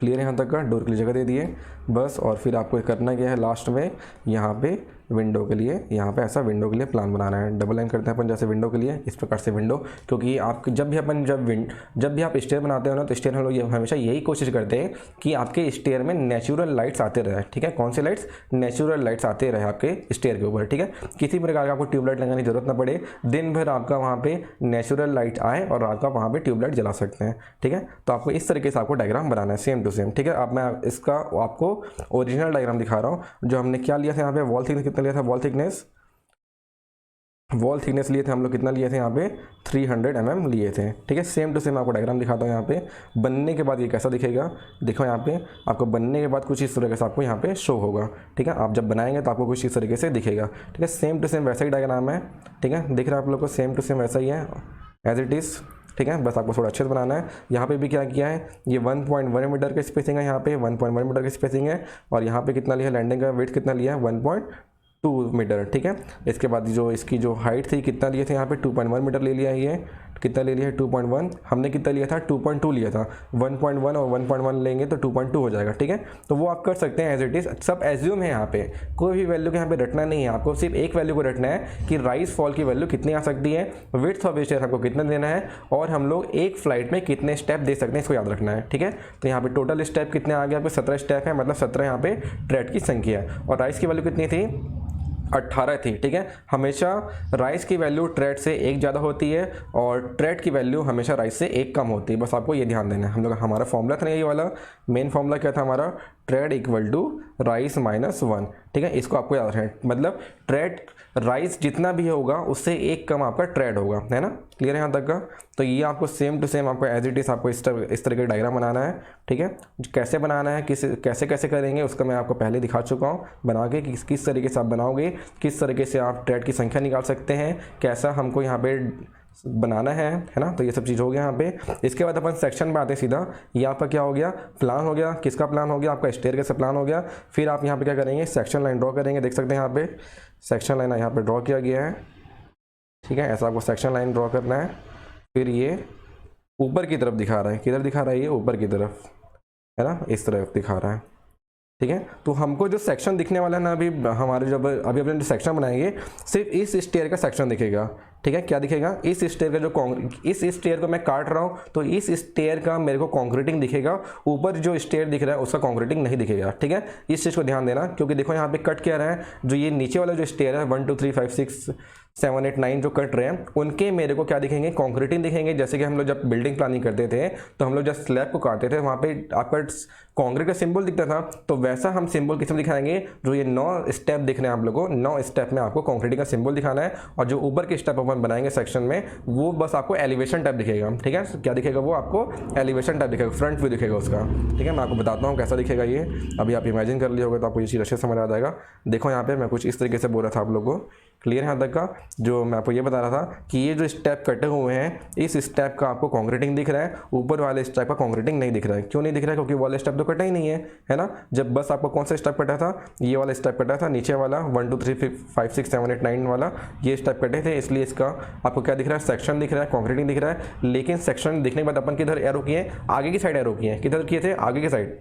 A: क्लियर है यहाँ तक का, डोर के लिए जगह दे दिए बस। और फिर आपको करना क्या है, लास्ट में यहाँ पे विंडो के लिए, यहाँ पे ऐसा विंडो के लिए प्लान बनाना है। डबल लाइन करते हैं अपन, जैसे विंडो के लिए इस प्रकार से विंडो, क्योंकि आप जब भी आप स्टेयर बनाते हो ना, तो स्टेयर हम लोग हमेशा यही कोशिश करते हैं कि आपके स्टेयर में नेचुरल लाइट्स आते रहे, ठीक है। कौन से लाइट्स, नेचुरल लाइट्स आते रहे आपके स्टेयर के ऊपर, ठीक है। किसी प्रकार का आपको ट्यूबलाइट लगाने की जरूरत ना पड़े, दिन भर आपका वहाँ पे नेचुरल लाइट आए और आपका वहाँ पे ट्यूबलाइट जला सकते हैं, ठीक है। तो आपको इस तरीके से आपको डायग्राम बनाना है सेम टू सेम, ठीक है। अब मैं इसका आपको ओरिजिनल डायग्राम दिखा रहा हूँ। जो हमने क्या लिया था यहाँ पे, वॉल थिकनेस कितना लिया था, वॉल थिकनेस लिए थे हम लोग, कितना लिए थे यहाँ पे 300 mm लिए थे, ठीक है। सेम टू सेम आपको डायग्राम दिखाता हूँ। यहाँ पे बनने के बाद ये कैसा दिखेगा, देखो यहाँ पे आपको बनने के बाद कुछ इस तरीके से आपको यहाँ पे शो होगा, ठीक है। आप जब बनाएंगे तो आपको कुछ इस तरीके से दिखेगा, ठीक है। सेम टू सेम वैसा ही डायग्राम है, ठीक है। दिख रहा है आप लोग को, सेम टू सेम वैसा ही है एज इट इज़, ठीक है। बस आपको थोड़ा अच्छे से बनाना है। यहाँ पे भी क्या किया है, ये 1.1 मीटर की स्पेसिंग है, यहाँ पे 1.1 मीटर की स्पेसिंग है, और यहाँ पे कितना लिया, लैंडिंग का वेट कितना लिया है, 1.2 मीटर, ठीक है। इसके बाद जो इसकी जो हाइट थी कितना लिए थे यहाँ पे, 2.1 मीटर ले लिया है। ये कितना ले लिया है, 2.1। हमने कितना लिया था, 2.2 लिया था। 1.1 और 1.1 लेंगे तो 2.2 हो जाएगा, ठीक है। तो वो आप कर सकते हैं एज इट इज़, सब एज्यूम है। यहाँ पे कोई भी वैल्यू के यहाँ पे रटना नहीं है, आपको सिर्फ एक वैल्यू को रटना है कि राइज फॉल की वैल्यू कितनी आ सकती है, विड्थ ऑफ स्टेयर हमको कितना देना है, और हम लोग एक फ्लाइट में कितने स्टेप दे सकते हैं, इसको याद रखना है, ठीक है। तो यहाँ पे टोटल स्टेप कितने आ गए आपके, 17 स्टेप है, मतलब 17 यहाँ पे ट्रेड की संख्या है। और राइज की वैल्यू कितनी थी, 18 थी, ठीक है। हमेशा राइस की वैल्यू ट्रेड से एक ज़्यादा होती है, और ट्रेड की वैल्यू हमेशा राइस से एक कम होती है। बस आपको ये ध्यान देना है। हम लोग हमारा फॉर्मूला था ना, ये वाला मेन फॉर्मूला क्या था हमारा, ट्रेड इक्वल टू राइस -1, ठीक है। इसको आपको याद रखना, मतलब ट्रेड राइस जितना भी होगा उससे एक कम आपका ट्रेड होगा, है ना। क्लियर है यहाँ तक का। तो ये आपको सेम टू सेम आपको एज इट इज़ आपको इस तरह का डायग्राम बनाना है, ठीक है। कैसे बनाना है, कैसे कैसे करेंगे उसका मैं आपको पहले दिखा चुका हूँ बना के, किस तरीके से आप बनाओगे, किस तरीके से आप ट्रेड की संख्या निकाल सकते हैं, कैसा हमको यहाँ पे बनाना है ना। तो ये सब चीज़ हो गया यहाँ पे। इसके बाद अपन सेक्शन में आते हैं सीधा। ये आपका क्या हो गया, प्लान हो गया। किसका प्लान हो गया, आपका स्टेयर कैसे प्लान हो गया। फिर आप यहाँ पे क्या करेंगे, सेक्शन लाइन ड्रॉ करेंगे। देख सकते हैं यहाँ पे सेक्शन लाइन यहाँ पे ड्रॉ किया गया है, ठीक है। ऐसा आपको सेक्शन लाइन ड्रॉ करना है। फिर ये ऊपर की तरफ दिखा रहा है, किधर दिखा रहा है ये, ऊपर की तरफ है ना, इस तरफ दिखा रहा है। ठीक है, तो हमको जो सेक्शन दिखने वाला है ना, अभी हमारे जब अभी अपने जो सेक्शन बनाएंगे सिर्फ इस स्टेयर का सेक्शन दिखेगा। ठीक है, क्या दिखेगा, इस स्टेयर का जो इस स्टेयर को मैं काट रहा हूँ तो इस स्टेयर का मेरे को कॉन्क्रीटिंग दिखेगा, ऊपर जो स्टेयर दिख रहा है उसका कॉन्क्रीटिंग नहीं दिखेगा। ठीक है, इस चीज़ को ध्यान देना, क्योंकि देखो यहाँ पे कट क्या रहा है, जो ये नीचे वाला जो स्टेयर है 1 2 3 5 6 7 8 9 जो कट रहे हैं उनके मेरे को क्या दिखेंगे, कॉन्क्रीटिंग दिखेंगे। जैसे कि हम लोग जब बिल्डिंग प्लानिंग करते थे तो हम लोग जब स्लैब को काटते थे वहाँ पे आपका कॉन्क्रीट का सिंबल दिखता था, तो वैसा हम सिंबल किस में दिखाएंगे, जो ये 9 स्टेप दिख रहे हैं आप लोग को, 9 स्टेप में आपको कॉन्क्रीटिंग का सिंबल दिखाना है। और जो ऊपर के स्टेप अपन बनाएंगे सेक्शन में वो बस आपको एलिवेशन टाइप दिखेगा। ठीक है, क्या दिखेगा, वो आपको एलिवेशन टाइप दिखेगा, फ्रंट व्यू दिखेगा उसका। ठीक है, मैं आपको बताता हूँ कैसा दिखेगा ये, अभी आप इमेजिन कर लिया होगा तो आपको ये चीज़ अच्छे समझ आ जाएगा। देखो यहाँ पे मैं कुछ इस तरीके से बोल रहा था आप लोगों को, क्लियर यहाँ तक का, जो मैं आपको ये बता रहा था कि ये जो स्टेप कटे हुए हैं इस स्टेप का आपको कॉन्क्रीटिंग दिख रहा है, ऊपर वाले स्टेप का कॉन्क्रीटिंग नहीं दिख रहा है। क्यों नहीं दिख रहा है, क्योंकि वाला स्टेप तो कटा ही नहीं है ना। जब बस आपको कौन सा स्टेप कटा था, ये वाला स्टेप कटा था, नीचे वाला 1 2 3 5 6 7 8 9 वाला ये स्टेप कटे थे, इसलिए इसका आपको क्या दिख रहा है, सेक्शन दिख रहा है, कॉन्क्रीटिंग दिख रहा है। लेकिन सेक्शन दिखने के बाद अपन किधर एरो किए, आगे की साइड एरो किए, किधर किए थे, आगे की साइड।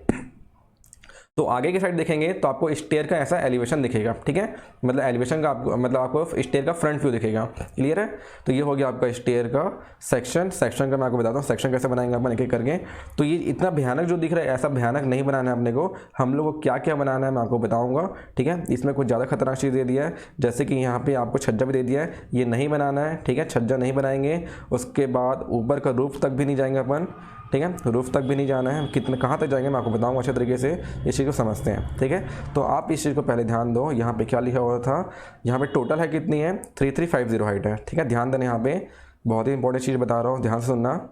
A: तो आगे की साइड देखेंगे तो आपको स्टेयर का ऐसा एलिवेशन दिखेगा। ठीक है, मतलब एलिवेशन का आपको मतलब आपको स्टेयर का फ्रंट व्यू दिखेगा। क्लियर है, तो ये हो गया आपका स्टेयर का सेक्शन का मैं आपको बताता हूँ सेक्शन कैसे बनाएंगे अपन एक एक करके। तो ये इतना भयानक जो दिख रहा है ऐसा भयानक नहीं बनाना है अपने को, हम लोग को क्या क्या बनाना है मैं आपको बताऊँगा। ठीक है, इसमें कुछ ज़्यादा खतरनाक चीज़ दे दिया है, जैसे कि यहाँ पर आपको छज्जा भी दे दिया है, ये नहीं बनाना है। ठीक है, छज्जा नहीं बनाएंगे, उसके बाद ऊपर का रूफ तक भी नहीं जाएंगे अपन। ठीक है, रूफ तक भी नहीं जाना है, कितने कहाँ तक जाएंगे मैं आपको बताऊंगा अच्छे तरीके से, इस चीज़ को समझते हैं। ठीक है, तो आप इस चीज़ को पहले ध्यान दो, यहाँ पे क्या लिखा हुआ था, यहाँ पे टोटल है कितनी है, 3350 हाइट है। ठीक है, ध्यान देना, यहाँ पे बहुत ही इंपॉर्टेंट चीज़ बता रहा हूँ, ध्यान से सुनना।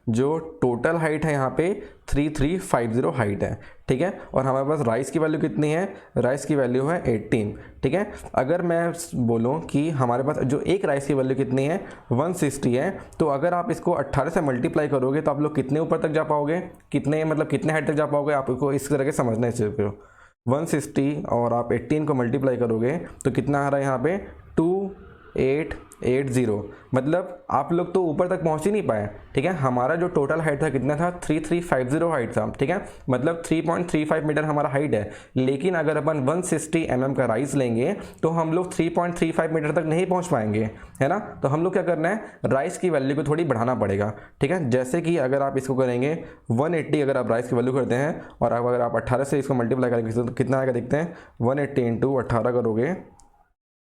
A: जो टोटल हाइट है यहाँ पे 3350 हाइट है। ठीक है, और हमारे पास राइस की वैल्यू कितनी है, राइस की वैल्यू है 18। ठीक है, अगर मैं बोलूँ कि हमारे पास जो एक राइस की वैल्यू कितनी है 160 है, तो अगर आप इसको 18 से मल्टीप्लाई करोगे तो आप लोग कितने ऊपर तक जा पाओगे, कितने मतलब कितने हाइट तक जा पाओगे, आपको इस तरह के समझना है इस चीज़ को। 160 और आप 18 को मल्टीप्लाई करोगे तो कितना आ रहा है यहाँ पे 2880, मतलब आप लोग तो ऊपर तक पहुंच ही नहीं पाए। ठीक है, हमारा जो टोटल हाइट था कितना था, 3350 हाइट था। ठीक है, मतलब 3.35 मीटर हमारा हाइट है, लेकिन अगर अपन 160 mm का राइस लेंगे तो हम लोग 3.35 मीटर तक नहीं पहुंच पाएंगे, है ना। तो हम लोग क्या करना है, राइस की वैल्यू को थोड़ी बढ़ाना पड़ेगा। ठीक है, जैसे कि अगर आप इसको करेंगे 180, अगर आप राइस की वैल्यू करते हैं और अगर आप 18 से इसको मल्टीप्लाई करेंगे तो कितना आएगा देखते हैं, 180 इंटू 18 करोगे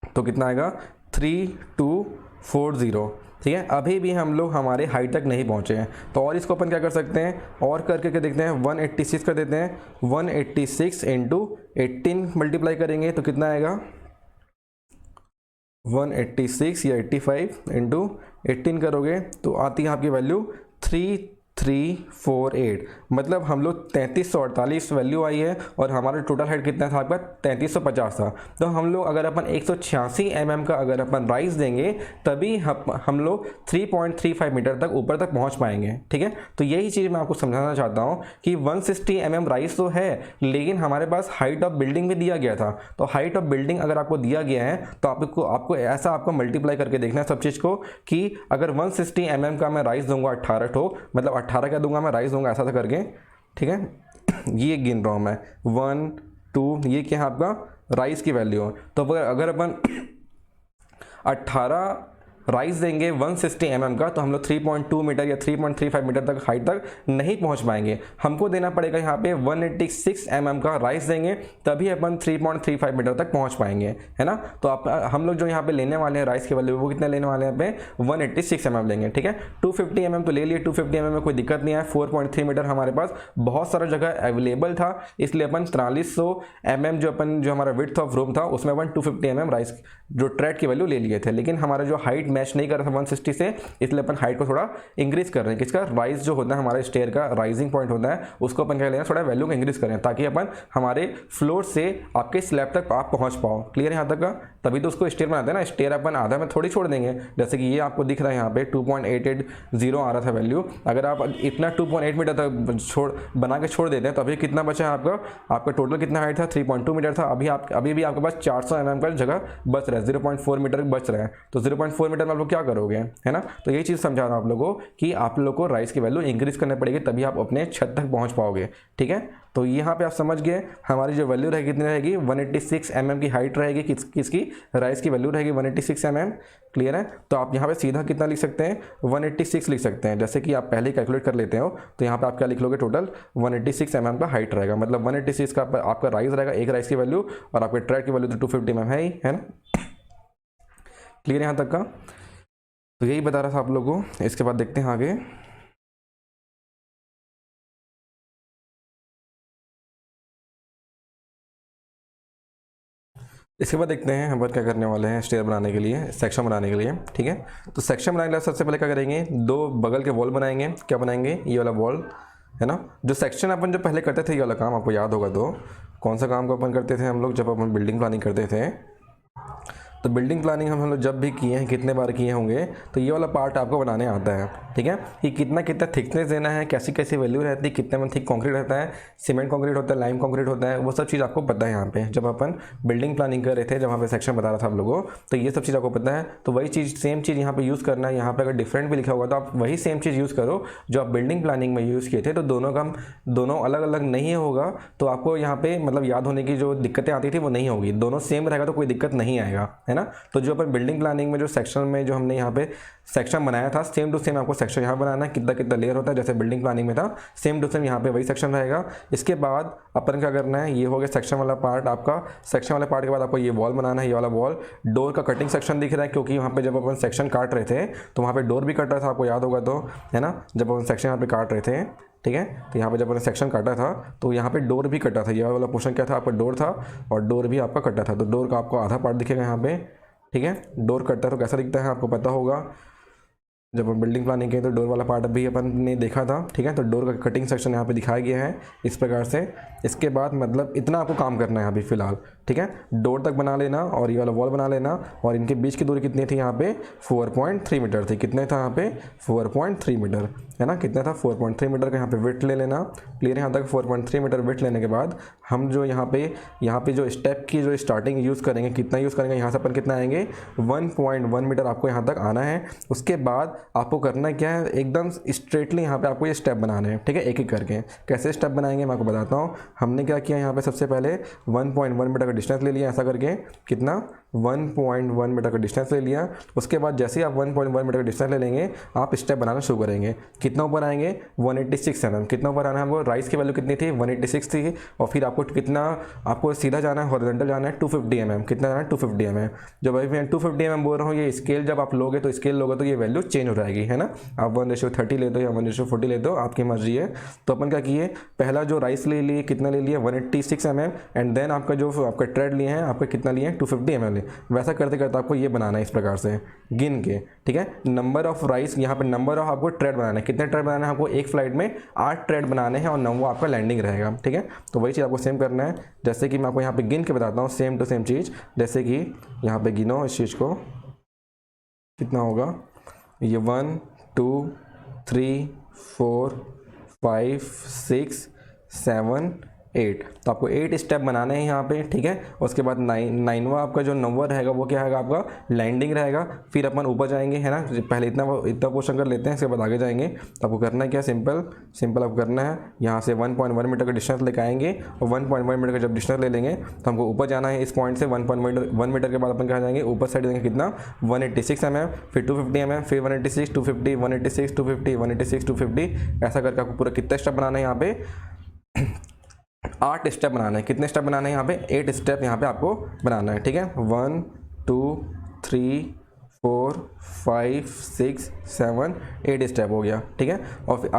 A: तो कितना आएगा 3240। ठीक है, अभी भी हम लोग हमारे हाइट तक नहीं पहुंचे हैं, तो और इसको अपन क्या कर सकते हैं, और करके क्या देखते हैं 186 कर देते हैं, 186 इंटू 18 मल्टीप्लाई करेंगे तो कितना आएगा 186 या 85 इंटू 18 करोगे तो आती है आपकी वैल्यू 3348, मतलब हम लोग 3348 वैल्यू आई है और हमारा टोटल हाइट कितना था आपका 3350 था। तो हम लोग अगर अपन 186 mm का अगर अपन राइस देंगे तभी हम लोग 3.35 मीटर तक ऊपर तक पहुंच पाएंगे। ठीक है, तो यही चीज़ मैं आपको समझाना चाहता हूं कि 160 mm राइस तो है, लेकिन हमारे पास हाइट ऑफ बिल्डिंग भी दिया गया था। तो हाइट ऑफ बिल्डिंग अगर आपको दिया गया है तो आपको ऐसा आपको मल्टीप्लाई करके देखना है सब चीज़ को, कि अगर 160 mm का मैं राइस दूंगा 18 ठो, मतलब 18 का दूंगा मैं राइस दूंगा ऐसा करके। ठीक है, ये गिन रहा हूँ मैं 1 2, ये क्या है आपका राइस की वैल्यू। तो अगर अपन 18 राइस देंगे 160 mm का तो हम लोग 3.2 मीटर या 3.35 मीटर तक हाइट तक नहीं पहुंच पाएंगे। हमको देना पड़ेगा यहाँ पे 186 mm का राइस देंगे तभी अपन 3.35 मीटर तक पहुंच पाएंगे, है ना। तो हम लोग जो यहाँ पे लेने वाले हैं राइस की वैल्यू वो कितने लेने वाले हैं यहाँ पे 186 mm लेंगे। ठीक है, 250 mm तो ले लिए, 250 mm में कोई दिक्कत नहीं है, 4.3 मीटर हमारे पास बहुत सारा जगह अवेलेबल था, इसलिए अपन 4300 mm जो हमारा विड्थ ऑफ रूम था उसमें अपन 250 mm राइस जो ट्रेड की वैल्यू ले लिए थे। लेकिन हमारा जो हाइट मैच नहीं कर रहा था 160 से, इसलिए अपन हाइट को थोड़ा इंक्रीज कर रहे हैं। किसका, राइज जो होता है हमारे स्टेयर का राइजिंग पॉइंट होता है उसको अपन क्या लेना, थोड़ा वैल्यू को इंक्रीज करें ताकि अपन हमारे फ्लोर से आपके स्लैब तक आप पहुंच पाओ। क्लियर है यहाँ तक का। तभी तो उसको स्टेयर बनाते हैं ना। स्टेयर अपन आधा में थोड़ी छोड़ देंगे, जैसे कि ये आपको दिख रहा है यहाँ पे 2.880 आ रहा था वैल्यू। अगर आप इतना 2.8 मीटर तक बना के छोड़ देते हैं तो अभी कितना बचा है आपका टोटल कितना हाइट था, 3.2 मीटर था। अभी भी आपके पास 400 mm का जगह बच रहा है, 0.4 मीटर बच रहा है। तो 0.4 मीटर में आप लोग क्या करोगे, है ना। तो यही चीज़ समझा रहा हूँ आप लोगों को कि आप लोग को राइस की वैल्यू इंक्रीज करनी पड़ेगी, तभी आप अपने छत तक पहुँच पाओगे, ठीक है। तो यहाँ पे आप समझ गए हमारी जो वैल्यू रहेगी कितनी रहेगी, 186 mm की हाइट रहेगी। किसकी, राइस की वैल्यू रहेगी 186 mm। क्लियर है। तो आप यहाँ पे सीधा कितना लिख सकते हैं, 186 लिख सकते हैं। जैसे कि आप पहले ही कैलकुलेट कर लेते हो, तो यहाँ पे आप क्या लिख लोगे, टोटल 186 mm का हाइट रहेगा। मतलब 186 का आपका राइस रहेगा, एक राइस की वैल्यू, और आपके ट्रेड की वैल्यू तो 250 mm है ही, है ना। क्लियर यहाँ तक का। तो यही बता रहा था आप लोगों को। इसके बाद देखते हैं आगे। इसके बाद देखते हैं हम क्या करने वाले हैं स्टेयर बनाने के लिए, सेक्शन बनाने के लिए, ठीक है। तो सेक्शन बनाने के लिए सबसे पहले क्या करेंगे, दो बगल के वॉल बनाएंगे। क्या बनाएंगे, ये वाला वॉल, है ना। जो सेक्शन अपन जो पहले करते थे, ये वाला काम आपको याद होगा, तो कौन सा काम को अपन करते थे हम लोग जब अपन बिल्डिंग प्लानिंग करते थे। तो बिल्डिंग प्लानिंग हम लोग जब भी किए हैं, कितने बार किए होंगे, तो ये वाला पार्ट आपको बनाने आता है, ठीक है। कि कितना कितना थिकनेस देना है, कैसी कैसी वैल्यू रहती है, कितने में थिक कंक्रीट रहता है, सीमेंट कंक्रीट होता है, लाइम कंक्रीट होता है, वो सब चीज़ आपको पता है यहाँ पे। जब अपन बिल्डिंग प्लानिंग कर रहे थे, जब वहाँ पे सेक्शन बता रहा था आप लोगों को, तो ये सब चीज़ आपको पता है। तो वही चीज़, सेम चीज़ यहाँ पे यूज़ करना है। यहाँ पे अगर डिफरेंट भी लिखा होगा तो आप वही सेम चीज़ यूज़ करो जो आप बिल्डिंग प्लानिंग में यूज़ किए थे। तो दोनों अलग अलग नहीं होगा, तो आपको यहाँ पे मतलब याद होने की जो दिक्कतें आती थी वो नहीं होगी। दोनों सेम रहेगा तो कोई दिक्कत नहीं आएगा, है ना। तो जो अपन बिल्डिंग प्लानिंग में जो सेक्शन में जो हमने यहाँ पे सेक्शन बनाया था, सेम टू सेम आपको सेक्शन यहाँ बनाना है। कितना कितना लेयर होता है, जैसे बिल्डिंग प्लानिंग में था, सेम टू सेम यहाँ पे वही सेक्शन रहेगा। इसके बाद अपन क्या करना है, ये हो गया सेक्शन वाला पार्ट आपका। सेक्शन वाले पार्ट के बाद आपको ये वॉल बनाना है, ये वाला वॉल। डोर का कटिंग सेक्शन दिख रहा है, क्योंकि वहाँ पे जब अपन सेक्शन काट रहे थे तो वहाँ पे डोर भी कट रहा था, आपको याद होगा तो, है ना। जब अपन सेक्शन यहाँ पे काट रहे थे, ठीक है, तो यहाँ पे जब अपन सेक्शन काटा था तो यहाँ पे डोर भी कटा था। ये वाला पोर्शन क्या था, आपका डोर था, और डोर भी आपका कटा था। तो डोर का आपको आधा पार्ट दिखेगा यहाँ पे, ठीक है। डोर कटता है तो कैसा दिखता है आपको पता होगा। जब हम बिल्डिंग प्लानिंग किए तो डोर वाला पार्ट अभी अपन ने देखा था, ठीक है। तो डोर का कटिंग सेक्शन यहाँ पे दिखाया गया है इस प्रकार से। इसके बाद मतलब इतना आपको काम करना है अभी फ़िलहाल, ठीक है। डोर तक बना लेना और ये वाला वॉल बना लेना। और इनके बीच की दूरी कितनी थी, यहाँ पे 4.3 मीटर थी। कितने था यहाँ पे, 4.3 मीटर, है ना। कितना था, 4.3 मीटर का यहाँ पे विड्थ ले लेना। क्लियर, यहाँ तक 4.3 मीटर विड्थ लेने के बाद हम जो यहाँ पे जो स्टेप की जो स्टार्टिंग यूज़ करेंगे, कितना यूज़ करेंगे, यहाँ से अपन कितना आएंगे, 1.1 मीटर आपको यहाँ तक आना है। उसके बाद आपको करना क्या है, एकदम स्ट्रेटली यहाँ पे आपको ये स्टेप बनाने हैं, ठीक है। एक एक करके कैसे स्टेप बनाएंगे मैं आपको बताता हूँ। हमने क्या किया, यहाँ पे सबसे पहले 1.1 मीटर का डिस्टेंस ले लिया, ऐसा करके कितना, 1.1 मीटर का डिस्टेंस ले लिया। उसके बाद जैसे ही आप 1.1 मीटर का डिस्टेंस ले लेंगे, आप स्टेप बनाना शुरू करेंगे। कितना ऊपर आएंगे, 186 mm। कितना ऊपर आना है हमको, राइस की वैल्यू कितनी थी, 186 थी। और फिर आपको कितना, आपको सीधा जाना है, हॉरिजॉन्टल जाना है 250 mm। कितना जाना है, 250 mm। जब अभी मैं 250 mm बोल रहा हूँ, ये स्केल जब आप लोगे तो स्केल लोगे तो ये वैल्यू चेंज हो जाएगी, है ना। आप 1:30 ले दो या 1:40 ले दो, आपकी मर्जी है। तो अपन क्या किए, पहला जो राइस ले लिए, कितना ले लिया, 186 mm। एंड देन आपका जो आपका ट्रेड लिए हैं, आपका कितना लिए, 250 mm। वैसा करते करते आपको ये बनाना है इस प्रकार से गिन के, ठीक है। नंबर ऑफ राइस, यहाँ पे नंबर ऑफ आपको ट्रेड बनाना है। कितने ट्रेड बनाना है आपको, एक फ्लाइट में 8 ट्रेड बनाने हैं, और 9 आपका लैंडिंग रहेगा, ठीक है। तो वही चीज़ आपको सेम करना है। जैसे कि मैं आपको यहाँ पे गिन के बताता हूँ, सेम टू सेम चीज़। जैसे कि यहाँ पे गिनो इस चीज़ को, कितना होगा, ये 1 2 3 4 5 6 7 8। तो आपको 8 स्टेप बनाने हैं यहाँ पे, ठीक है। उसके बाद 9वां आपका जो नंबर रहेगा वो क्या रहेगा, आपका लैंडिंग रहेगा। फिर अपन ऊपर जाएंगे, है ना। पहले इतना पोर्शन कर लेते हैं, इसके बाद आगे जाएंगे। तो आपको करना है क्या, सिंपल आपको करना है, यहाँ से 1.1 मीटर का डिस्टेंस लेकर आएंगे। और 1.1 मीटर का जब डिस्टेंस ले लेंगे तो हमको ऊपर जाना है इस पॉइंट से। 1 मीटर के बाद अपन कहाँ जाएंगे, ऊपर साइड देंगे कितना, 186 mm, फिर 250 mm, फिर 186 250 186 250 186 250। ऐसा करके आपको पूरा कितने स्टेप बनाना है यहाँ पे, 8 स्टेप बनाना है। कितने स्टेप बनाना है यहाँ पे, 8 स्टेप यहाँ पे आपको बनाना है, ठीक है। 1 2 3 4 5 6 7 8 स्टेप हो गया, ठीक है। और फिर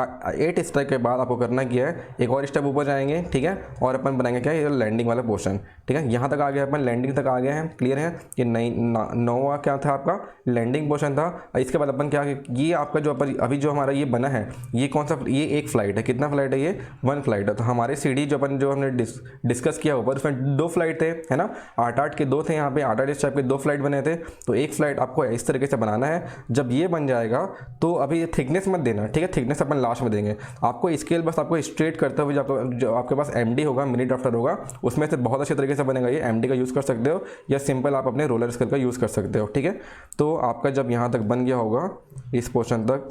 A: 8 स्टेप के बाद आपको करना क्या है, एक और स्टेप ऊपर जाएंगे, ठीक है, और अपन बनाएंगे क्या, ये लैंडिंग वाला पोर्शन, ठीक है। यहाँ तक आ गया अपन, लैंडिंग तक आ गए हैं, क्लियर है। ये नौवा क्या था आपका, लैंडिंग पोर्शन था। इसके बाद अपन क्या, ये आपका जो अपन अभी जो हमारा ये बना है, ये कौन सा, ये एक फ्लाइट है, कितना फ्लाइट है, ये 1 फ्लाइट है। तो हमारे सीढ़ी जो अपन जो हमने डिस्कस किया ऊपर, उसमें 2 फ्लाइट थे, है ना, 8-8 के 2 थे, यहाँ पे 8-8 स्टेप के 2 फ्लाइट बने थे। तो एक फ्लाइट आपको इस तरीके से बनाना है। जब ये बन जाएगा तो अभी ये थिकनेस मत देना, ठीक है, थिकनेस अपन लास्ट में देंगे। आपको स्केल बस आपको स्ट्रेट करते हुए जो आपके पास एमडी होगा, मिनी ड्राफ्टर होगा, उसमें से बहुत अच्छे तरीके से बनेगा। ये एमडी का यूज़ कर सकते हो या सिंपल आप अपने रोलर स्केल का यूज़ कर सकते हो, ठीक है। तो आपका जब यहाँ तक बन गया होगा, इस पोर्शन तक,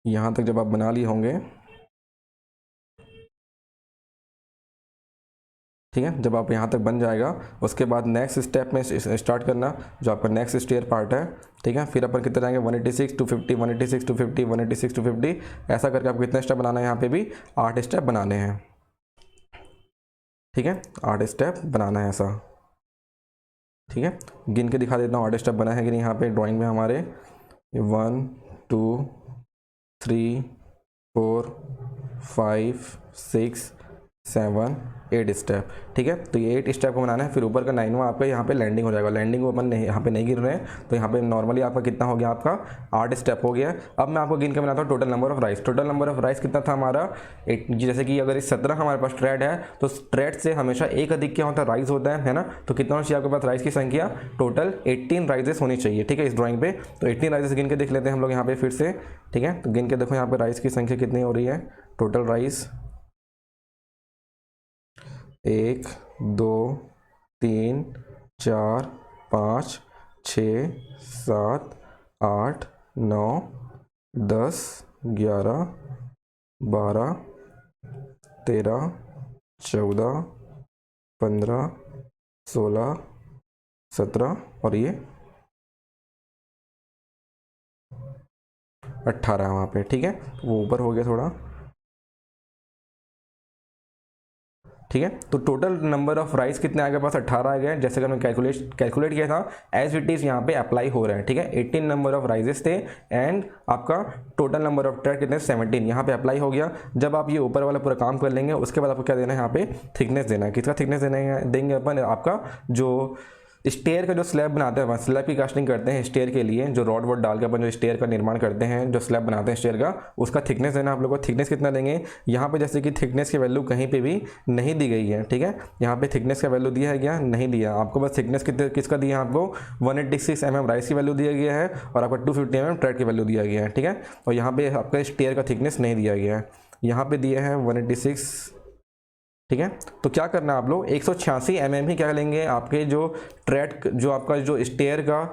A: यहाँ तक जब आप बना लिए होंगे, ठीक है, जब आप यहाँ तक बन जाएगा, उसके बाद नेक्स्ट स्टेप में स्टार्ट करना, जो आपका नेक्स्ट स्टेयर पार्ट है, ठीक है। फिर अपन कितने जाएंगे, 186 250 186 250 186 250, ऐसा करके आपको कितने स्टेप बनाना है, यहाँ पे भी 8 स्टेप बनाने हैं, ठीक है, 8 स्टेप बनाना है ऐसा, ठीक है। गिन के दिखा देता हूँ 8 स्टेप बना है कि नहीं यहाँ पे ड्राइंग में हमारे, 1 2 3 4 5 6 7 8 स्टेप, ठीक है। तो ये 8 स्टेप को बनाना है। फिर ऊपर का 9वां आपका यहाँ पे लैंडिंग हो जाएगा। लैंडिंग को अपन नहीं, यहाँ पे नहीं गिर रहे हैं, तो यहाँ पे नॉर्मली आपका कितना हो गया, आपका 8 स्टेप हो गया। अब मैं आपको गिन के बनाता हूँ total number of rice. Total number of rice कितना था हमारा, 8। जैसे कि अगर इस 17 हमारे पास ट्रेड है, तो ट्रेड से हमेशा एक अधिक क्या होता है, राइस होता है ना। तो कितना होना चाहिए आपके पास राइस की संख्या, टोटल 18 राइजेस होनी चाहिए, ठीक है, इस ड्राइंग पे। तो 18 राइजेस गिन के देख लेते हैं हम लोग यहाँ पे फिर से, ठीक है। तो गिन के देखो यहाँ पे राइस की संख्या कितनी हो रही है, टोटल राइस 1 2 3 4 5 6 7 8 9 10 11 12 13 14 15 16 17 और ये 18 है वहाँ पे, ठीक है। वो ऊपर हो गया थोड़ा, ठीक है। तो टोटल नंबर ऑफ राइस कितने आ गए, पास 18 आ गए। जैसे कि हमने कैलकुलेट किया था, एज इट इज़ यहाँ पे अप्लाई हो रहा है, ठीक है। 18 नंबर ऑफ राइजेस थे एंड आपका टोटल नंबर ऑफ ट्रेड कितने, 17 यहाँ पे अप्लाई हो गया। जब आप ये ऊपर वाला पूरा काम कर लेंगे, उसके बाद आपको क्या देना है, यहाँ पे थिकनेस देना है। किसका थिकनेस देंगे अपन, आपका जो स्टेयर का जो स्लैब बनाते हैं, स्लैब की कास्टिंग करते हैं स्टेयर के लिए, जो रॉड वॉड डाल के अपन जो स्टेयर का निर्माण करते हैं, जो स्लैब बनाते हैं स्टेयर का, उसका थिकनेस देना आप लोगों को। थिकनेस कितना देंगे, यहाँ पे जैसे कि थिकनेस की वैल्यू कहीं पे भी नहीं दी गई है, ठीक है। यहाँ पे थिकनेस का वैल्यू दिया है क्या, नहीं दिया आपको। बस थिकनेस किसका दिया है आपको, 186 mm राइस की वैल्यू दिया गया है और आपका 250 mm ट्रेड की वैल्यू दिया गया है, ठीक है। और यहाँ पे आपका स्टेयर का थिकनेस नहीं दिया गया है, यहाँ पे दिया है 186, ठीक है। तो क्या करना है आप लोग, 186 mm ही क्या लेंगे, आपके जो ट्रेड जो आपका जो स्टेयर का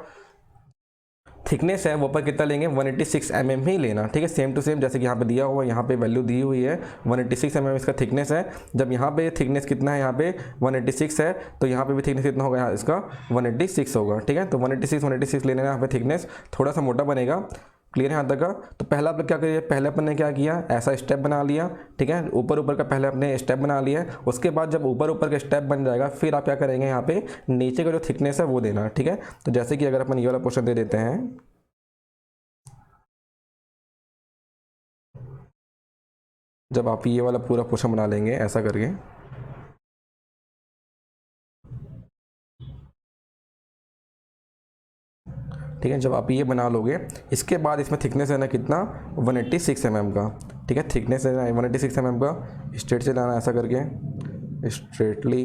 A: थिकनेस है वो पर कितना लेंगे, 186 mm ही लेना, ठीक है। सेम टू सेम जैसे कि यहाँ पे दिया हुआ है, यहाँ पे वैल्यू दी हुई है 186 mm इसका थिकनेस है। जब यहाँ पे थिकनेस कितना है, यहाँ पे 186 है, तो यहाँ पे भी थिकनेस कितना होगा, यहाँ इसका 186 होगा, ठीक है। तो 186 लेना है यहाँ पे थिकनेस, थोड़ा सा मोटा बनेगा, क्लियर है यहाँ तक का। तो पहला आप लोग क्या करिए, पहले अपन ने क्या किया, ऐसा स्टेप बना लिया, ठीक है, ऊपर ऊपर का पहले अपने स्टेप बना लिया। उसके बाद जब ऊपर ऊपर का स्टेप बन जाएगा, फिर आप क्या करेंगे, यहाँ पे नीचे का जो थिकनेस है वो देना, ठीक है। तो जैसे कि अगर अपन ये वाला पोर्शन दे देते हैं, जब आप ये वाला पूरा पोर्शन बना लेंगे ऐसा करके, ठीक है, जब आप ये बना लोगे, इसके बाद इसमें थिकनेस है ना कितना, 186 mm का, ठीक है। थिकनेस है ना 186 mm का, स्ट्रेट से लाना ऐसा करके, स्ट्रेटली,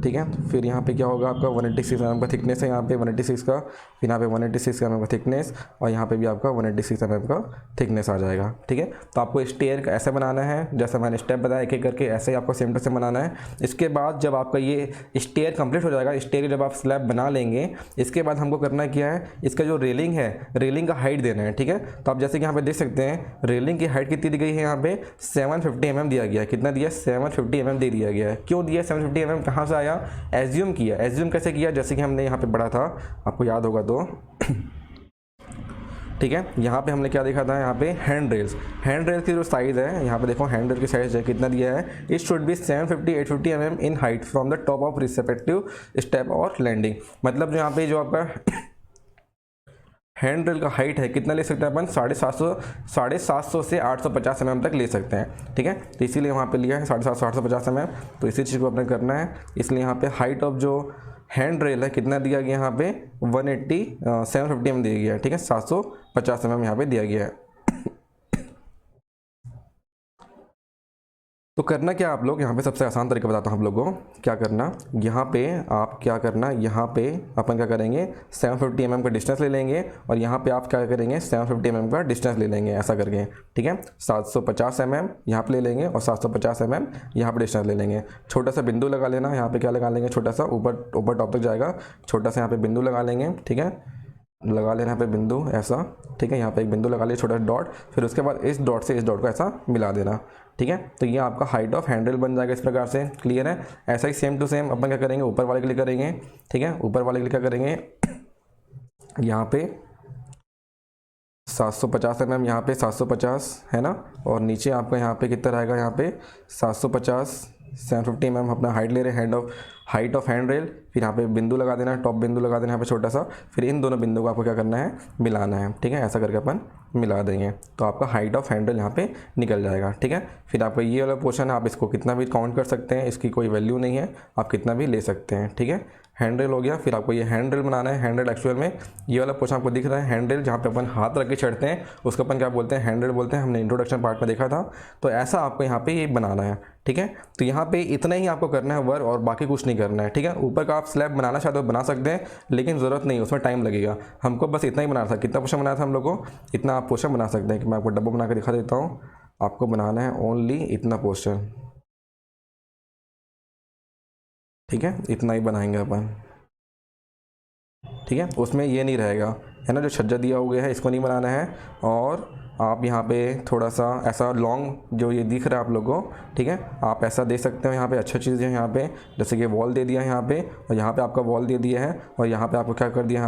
A: ठीक है। फिर यहाँ पे क्या होगा, आपका 186 mm का थिकनेस है, यहाँ पे 186 का, फिर यहाँ पे 186 mm का थिकनेस, और यहाँ पे भी आपका 186 mm का थिकनेस आ जाएगा, ठीक है। तो आपको स्टेयर का ऐसे बनाना है, जैसा मैंने स्टेप बताया एक एक करके, ऐसे ही आपको सेम टू सेम बनाना है। इसके बाद जब आपका ये स्टेयर कंप्लीट हो जाएगा, स्टेयर जब आप स्लैब बना लेंगे, इसके बाद हमको करना क्या है, इसका जो रेलिंग है, रेलिंग का हाइट देना है, ठीक है। तो आप जैसे कि यहाँ पे देख सकते हैं, रेलिंग की हाइट कितनी दी गई है, यहाँ पे 750 mm दिया गया है। कितना दिया, 750 mm दे दिया गया है। क्यों दिया 750 mm, कहाँ से आया, एज्यूम किया। एज्यूम कैसे किया, जैसे कि हमने यहाँ पे पढ़ा था, आपको याद होगा ठीक है। यहाँ पे हमने क्या देखा था, यहाँ पे हैंड रेल्स की जो साइज़ है, यहाँ पे देखो हैंड रेल की साइज़ है कितना दिया है, it should B 750-850 mm in height from the top of respective step और लैंडिंग। मतलब जो यहाँ पे जो आपका हैंड रेल का हाइट है कितना ले सकते हैं अपन, 750 से 850 mm तक ले सकते हैं, ठीक है। तो इसीलिए वहाँ पे लिया है 750 850 mm। तो इसी चीज़ को अपने करना है, इसलिए यहाँ पे हाइट ऑफ जो हैंड रेल है कितना दिया गया यहाँ पे 750 mm दिया गया है, ठीक है। 750 mm यहाँ पे दिया गया है। तो करना क्या आप लोग, यहाँ पे सबसे आसान तरीका बताता हूँ आप लोगों को क्या करना। यहाँ पे आप क्या करना, यहाँ पे अपन क्या करेंगे 750 mm का डिस्टेंस ले लेंगे, और यहाँ पे आप क्या करेंगे 750 mm का डिस्टेंस ले लेंगे, ऐसा करके, ठीक है। 750 mm यहाँ पे ले लेंगे और 750 mm यहाँ पे डिस्टेंस ले लेंगे। छोटा सा बिंदु लगा लेना, यहाँ पे क्या लगा लेंगे, छोटा सा ऊपर टॉप तक जाएगा, छोटा सा यहाँ पे बिंदु लगा लेंगे, ठीक है। लगा लेना यहाँ पे बिंदु ऐसा, ठीक है। यहाँ पे एक बिंदु लगा लिया छोटा डॉट, फिर उसके बाद इस डॉट से इस डॉट को ऐसा मिला देना, ठीक है। तो ये आपका हाइट ऑफ हैंडल बन जाएगा इस प्रकार से, क्लियर है। ऐसा ही सेम टू सेम अपन क्या करेंगे, ऊपर वाले क्लिक करेंगे, ठीक है। ऊपर वाले क्लिक क्या करेंगे, यहाँ पे 750 mm, यहाँ पे 750 है ना, और नीचे आपका यहाँ पे कितना रहेगा, यहाँ पे 750 mm अपना हाइट ले रहे हैं, हाइट ऑफ हैंड रेल। फिर यहाँ पे बिंदु लगा देना, टॉप बिंदु लगा देना यहाँ पे छोटा सा, फिर इन दोनों बिंदु को आपको क्या करना है, मिलाना है, ठीक है। ऐसा करके अपन मिला देंगे तो आपका हाइट ऑफ हैंड रेल यहाँ पे निकल जाएगा, ठीक है। फिर आपका ये वाला पोर्शन है, आप इसको कितना भी काउंट कर सकते हैं, इसकी कोई वैल्यू नहीं है, आप कितना भी ले सकते हैं, ठीक है। हैंड रेल हो गया। फिर आपको ये हैंड रेल बनाना है। हैंड रेल एक्चुअल में ये वाला पोर्शन आपको दिख रहा है, हैंड रेल जहाँ पे अपन हाथ रख के चढ़ते हैं उसको अपन क्या बोलते हैं, हैंड रेल बोलते हैं, हमने इंट्रोडक्शन पार्ट में देखा था। तो ऐसा आपको यहाँ पे ये बनाना है, ठीक है। तो यहाँ पे इतना ही आपको करना है वर्क, और बाकी कुछ नहीं करना है, ठीक है। ऊपर का आप स्लैब बनाना चाहते हो बना सकते हैं, लेकिन ज़रूरत नहीं, उसमें टाइम लगेगा। हमको बस इतना ही बनाना था। कितना पोर्शन बनाया था हम लोग को, इतना आप पोर्शन बना सकते हैं। कि मैं आपको डब्बा बना के दिखा देता हूँ। आपको बनाना है ओनली इतना पोर्शन, ठीक है। इतना ही बनाएंगे अपन, ठीक है। उसमें ये नहीं रहेगा, है ना, जो छज्जा दिया हो गया है इसको नहीं बनाना है। और आप यहाँ पे थोड़ा सा ऐसा लॉन्ग जो ये दिख रहा है आप लोगों को, ठीक है, आप ऐसा दे सकते हो। यहाँ पे अच्छा चीज़ है, यहाँ पे जैसे कि वॉल दे दिया है यहाँ पे, और यहाँ पे आपका वॉल दे दिया है, और यहाँ पे आपको क्या कर दिया,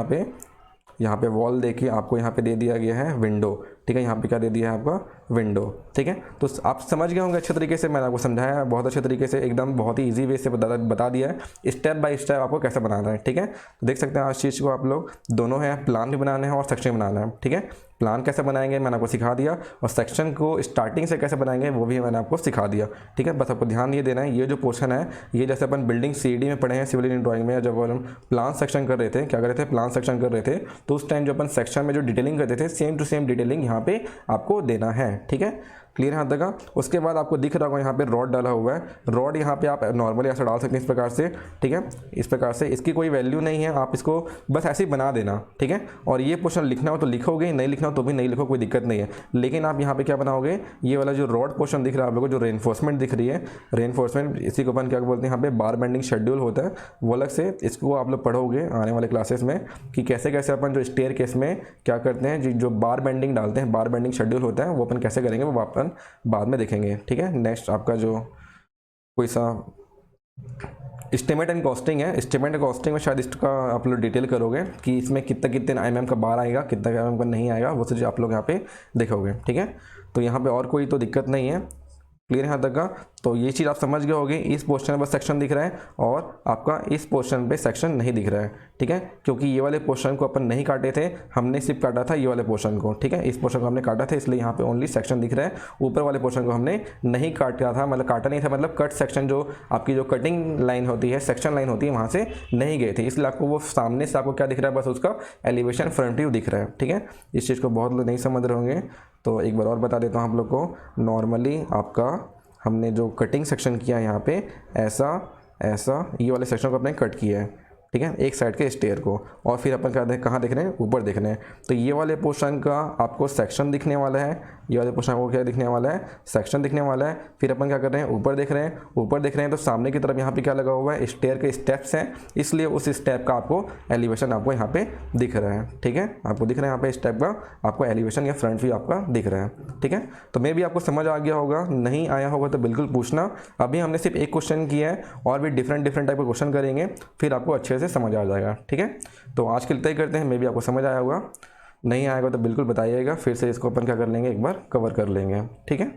A: यहाँ पे वॉल देखिए आपको यहाँ पे दे दिया गया है विंडो, ठीक है। यहाँ पे क्या दे दिया है आपका विंडो, ठीक है। तो आप समझ गए होंगे अच्छे तरीके से, मैंने आपको समझाया बहुत अच्छे तरीके से, एकदम बहुत ही इजी वे से बता दिया है, स्टेप बाय स्टेप आपको कैसे बनाना है, ठीक है। तो देख सकते हैं आज चीज़ को आप लोग दोनों है, प्लान भी बनाना है और सेक्शन बनाना है, ठीक है। प्लान कैसे बनाएंगे मैंने आपको सिखा दिया, और सेक्शन को स्टार्टिंग से कैसे बनाएंगे वो भी मैंने आपको सिखा दिया, ठीक है। बस आपको ध्यान ये देना है, ये जो पोर्शन है ये जैसे अपन बिल्डिंग सीडी में पढ़े हैं सिविल इंजीनियरिंग ड्राइंग में, जब हम प्लान सेक्शन कर रहे थे, क्या कर रहे थे, प्लान सेक्शन कर रहे थे, तो उस टाइम जो अपन सेक्शन में जो डिटेलिंग करते थे सेम टू सेम डिटेलिंग यहाँ पे आपको देना है, ठीक है। क्लियर यहाँ तक का। उसके बाद आपको दिख रहा होगा यहाँ पे रॉड डाला हुआ है, रॉड यहाँ पे आप नॉर्मली ऐसा डाल सकते हैं इस प्रकार से, ठीक है। इस प्रकार से इसकी कोई वैल्यू नहीं है, आप इसको बस ऐसे ही बना देना, ठीक है। और ये पोर्शन लिखना हो तो लिखोगे, नहीं लिखना हो तो भी नहीं लिखो, कोई दिक्कत नहीं है। लेकिन आप यहाँ पे क्या बनाओगे, ये वाला जो रॉड पोर्शन दिख रहा है आप लोगों को, जो रेनफोर्समेंट दिख रही है, रेनफोर्समेंट इसी को अपन क्या बोलते हैं, यहाँ पे बार बेंडिंग शेड्यूल होता है, वो अलग से इसको आप लोग पढ़ोगे आने वाले क्लासेस में कि कैसे कैसे अपन जो स्टेयर केस में क्या करते हैं, जो बार बेंडिंग डालते हैं, बार बेंडिंग शेड्यूल होता है, वो अपन कैसे करेंगे वो अपन बाद में देखेंगे, ठीक है। नेक्स्ट आपका जो कोई सा एस्टिमेट एंड कॉस्टिंग है, एस्टिमेट एंड कॉस्टिंग में शायद इसका आप लोग डिटेल करोगे कि इसमें कितने mm का बार आएगा, कितना mm का नहीं आएगा, वो चीज़ आप लोग यहाँ पे देखोगे, ठीक है। तो यहाँ पे और कोई तो दिक्कत नहीं है, क्लियर है यहाँ तक का। तो ये चीज़ आप समझ गए होगे, इस पोर्शन में बस सेक्शन दिख रहा है और आपका इस पोर्शन पे सेक्शन नहीं दिख रहा है, ठीक है। क्योंकि ये वाले पोर्शन को अपन नहीं काटे थे, हमने सिर्फ काटा था ये वाले पोर्शन को, ठीक है। इस पोर्शन को हमने काटा था, इसलिए यहाँ पे ओनली सेक्शन दिख रहा है। ऊपर वाले पोर्शन को हमने नहीं काटा था, मतलब काटा नहीं था, मतलब कट सेक्शन जो आपकी जो कटिंग लाइन होती है, सेक्शन लाइन होती है, वहाँ से नहीं गए थे, इसलिए आपको वो सामने से आपको क्या दिख रहा है, बस उसका एलिवेशन फ्रंट व्यू दिख रहा है, ठीक है। इस चीज़ को बहुत लोग नहीं समझ रहे होंगे, तो एक बार और बता देता हूँ आप लोग को। नॉर्मली आपका हमने जो कटिंग सेक्शन किया है यहाँ पे, ऐसा ये वाले सेक्शन को अपने कट किया है, ठीक है, एक साइड के स्टेयर को, और फिर अपन कहाँ देख रहे हैं, ऊपर देख रहे हैं। तो ये वाले पोर्शन का आपको सेक्शन दिखने वाला है, ये वाले पोर्शन को क्या दिखने वाला है, सेक्शन दिखने वाला है। फिर अपन क्या कर रहे हैं, ऊपर देख रहे हैं, ऊपर देख रहे हैं तो सामने की तरफ यहाँ पे क्या लगा हुआ है, स्टेयर के स्टेप्स हैं, इसलिए उस स्टेप का आपको एलिवेशन आपको यहाँ पे दिख रहा है, ठीक है। आपको दिख रहा है यहाँ पे स्टेप का आपको एलिवेशन या फ्रंट व्यू आपका दिख रहा है, ठीक है। तो मे भी आपको समझ आ गया होगा, नहीं आया होगा तो बिल्कुल पूछना। अभी हमने सिर्फ एक क्वेश्चन किया है, और भी डिफरेंट टाइप के क्वेश्चन करेंगे, फिर आपको अच्छे से समझ आ जाएगा, ठीक है। तो आज के लिए तय करते हैं, मे भी आपको समझ आया होगा। नहीं आएगा तो बिल्कुल बताइएगा, फिर से इसको अपन क्या कर लेंगे, एक बार कवर कर लेंगे। ठीक है,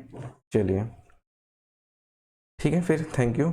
A: चलिए ठीक है फिर, थैंक यू।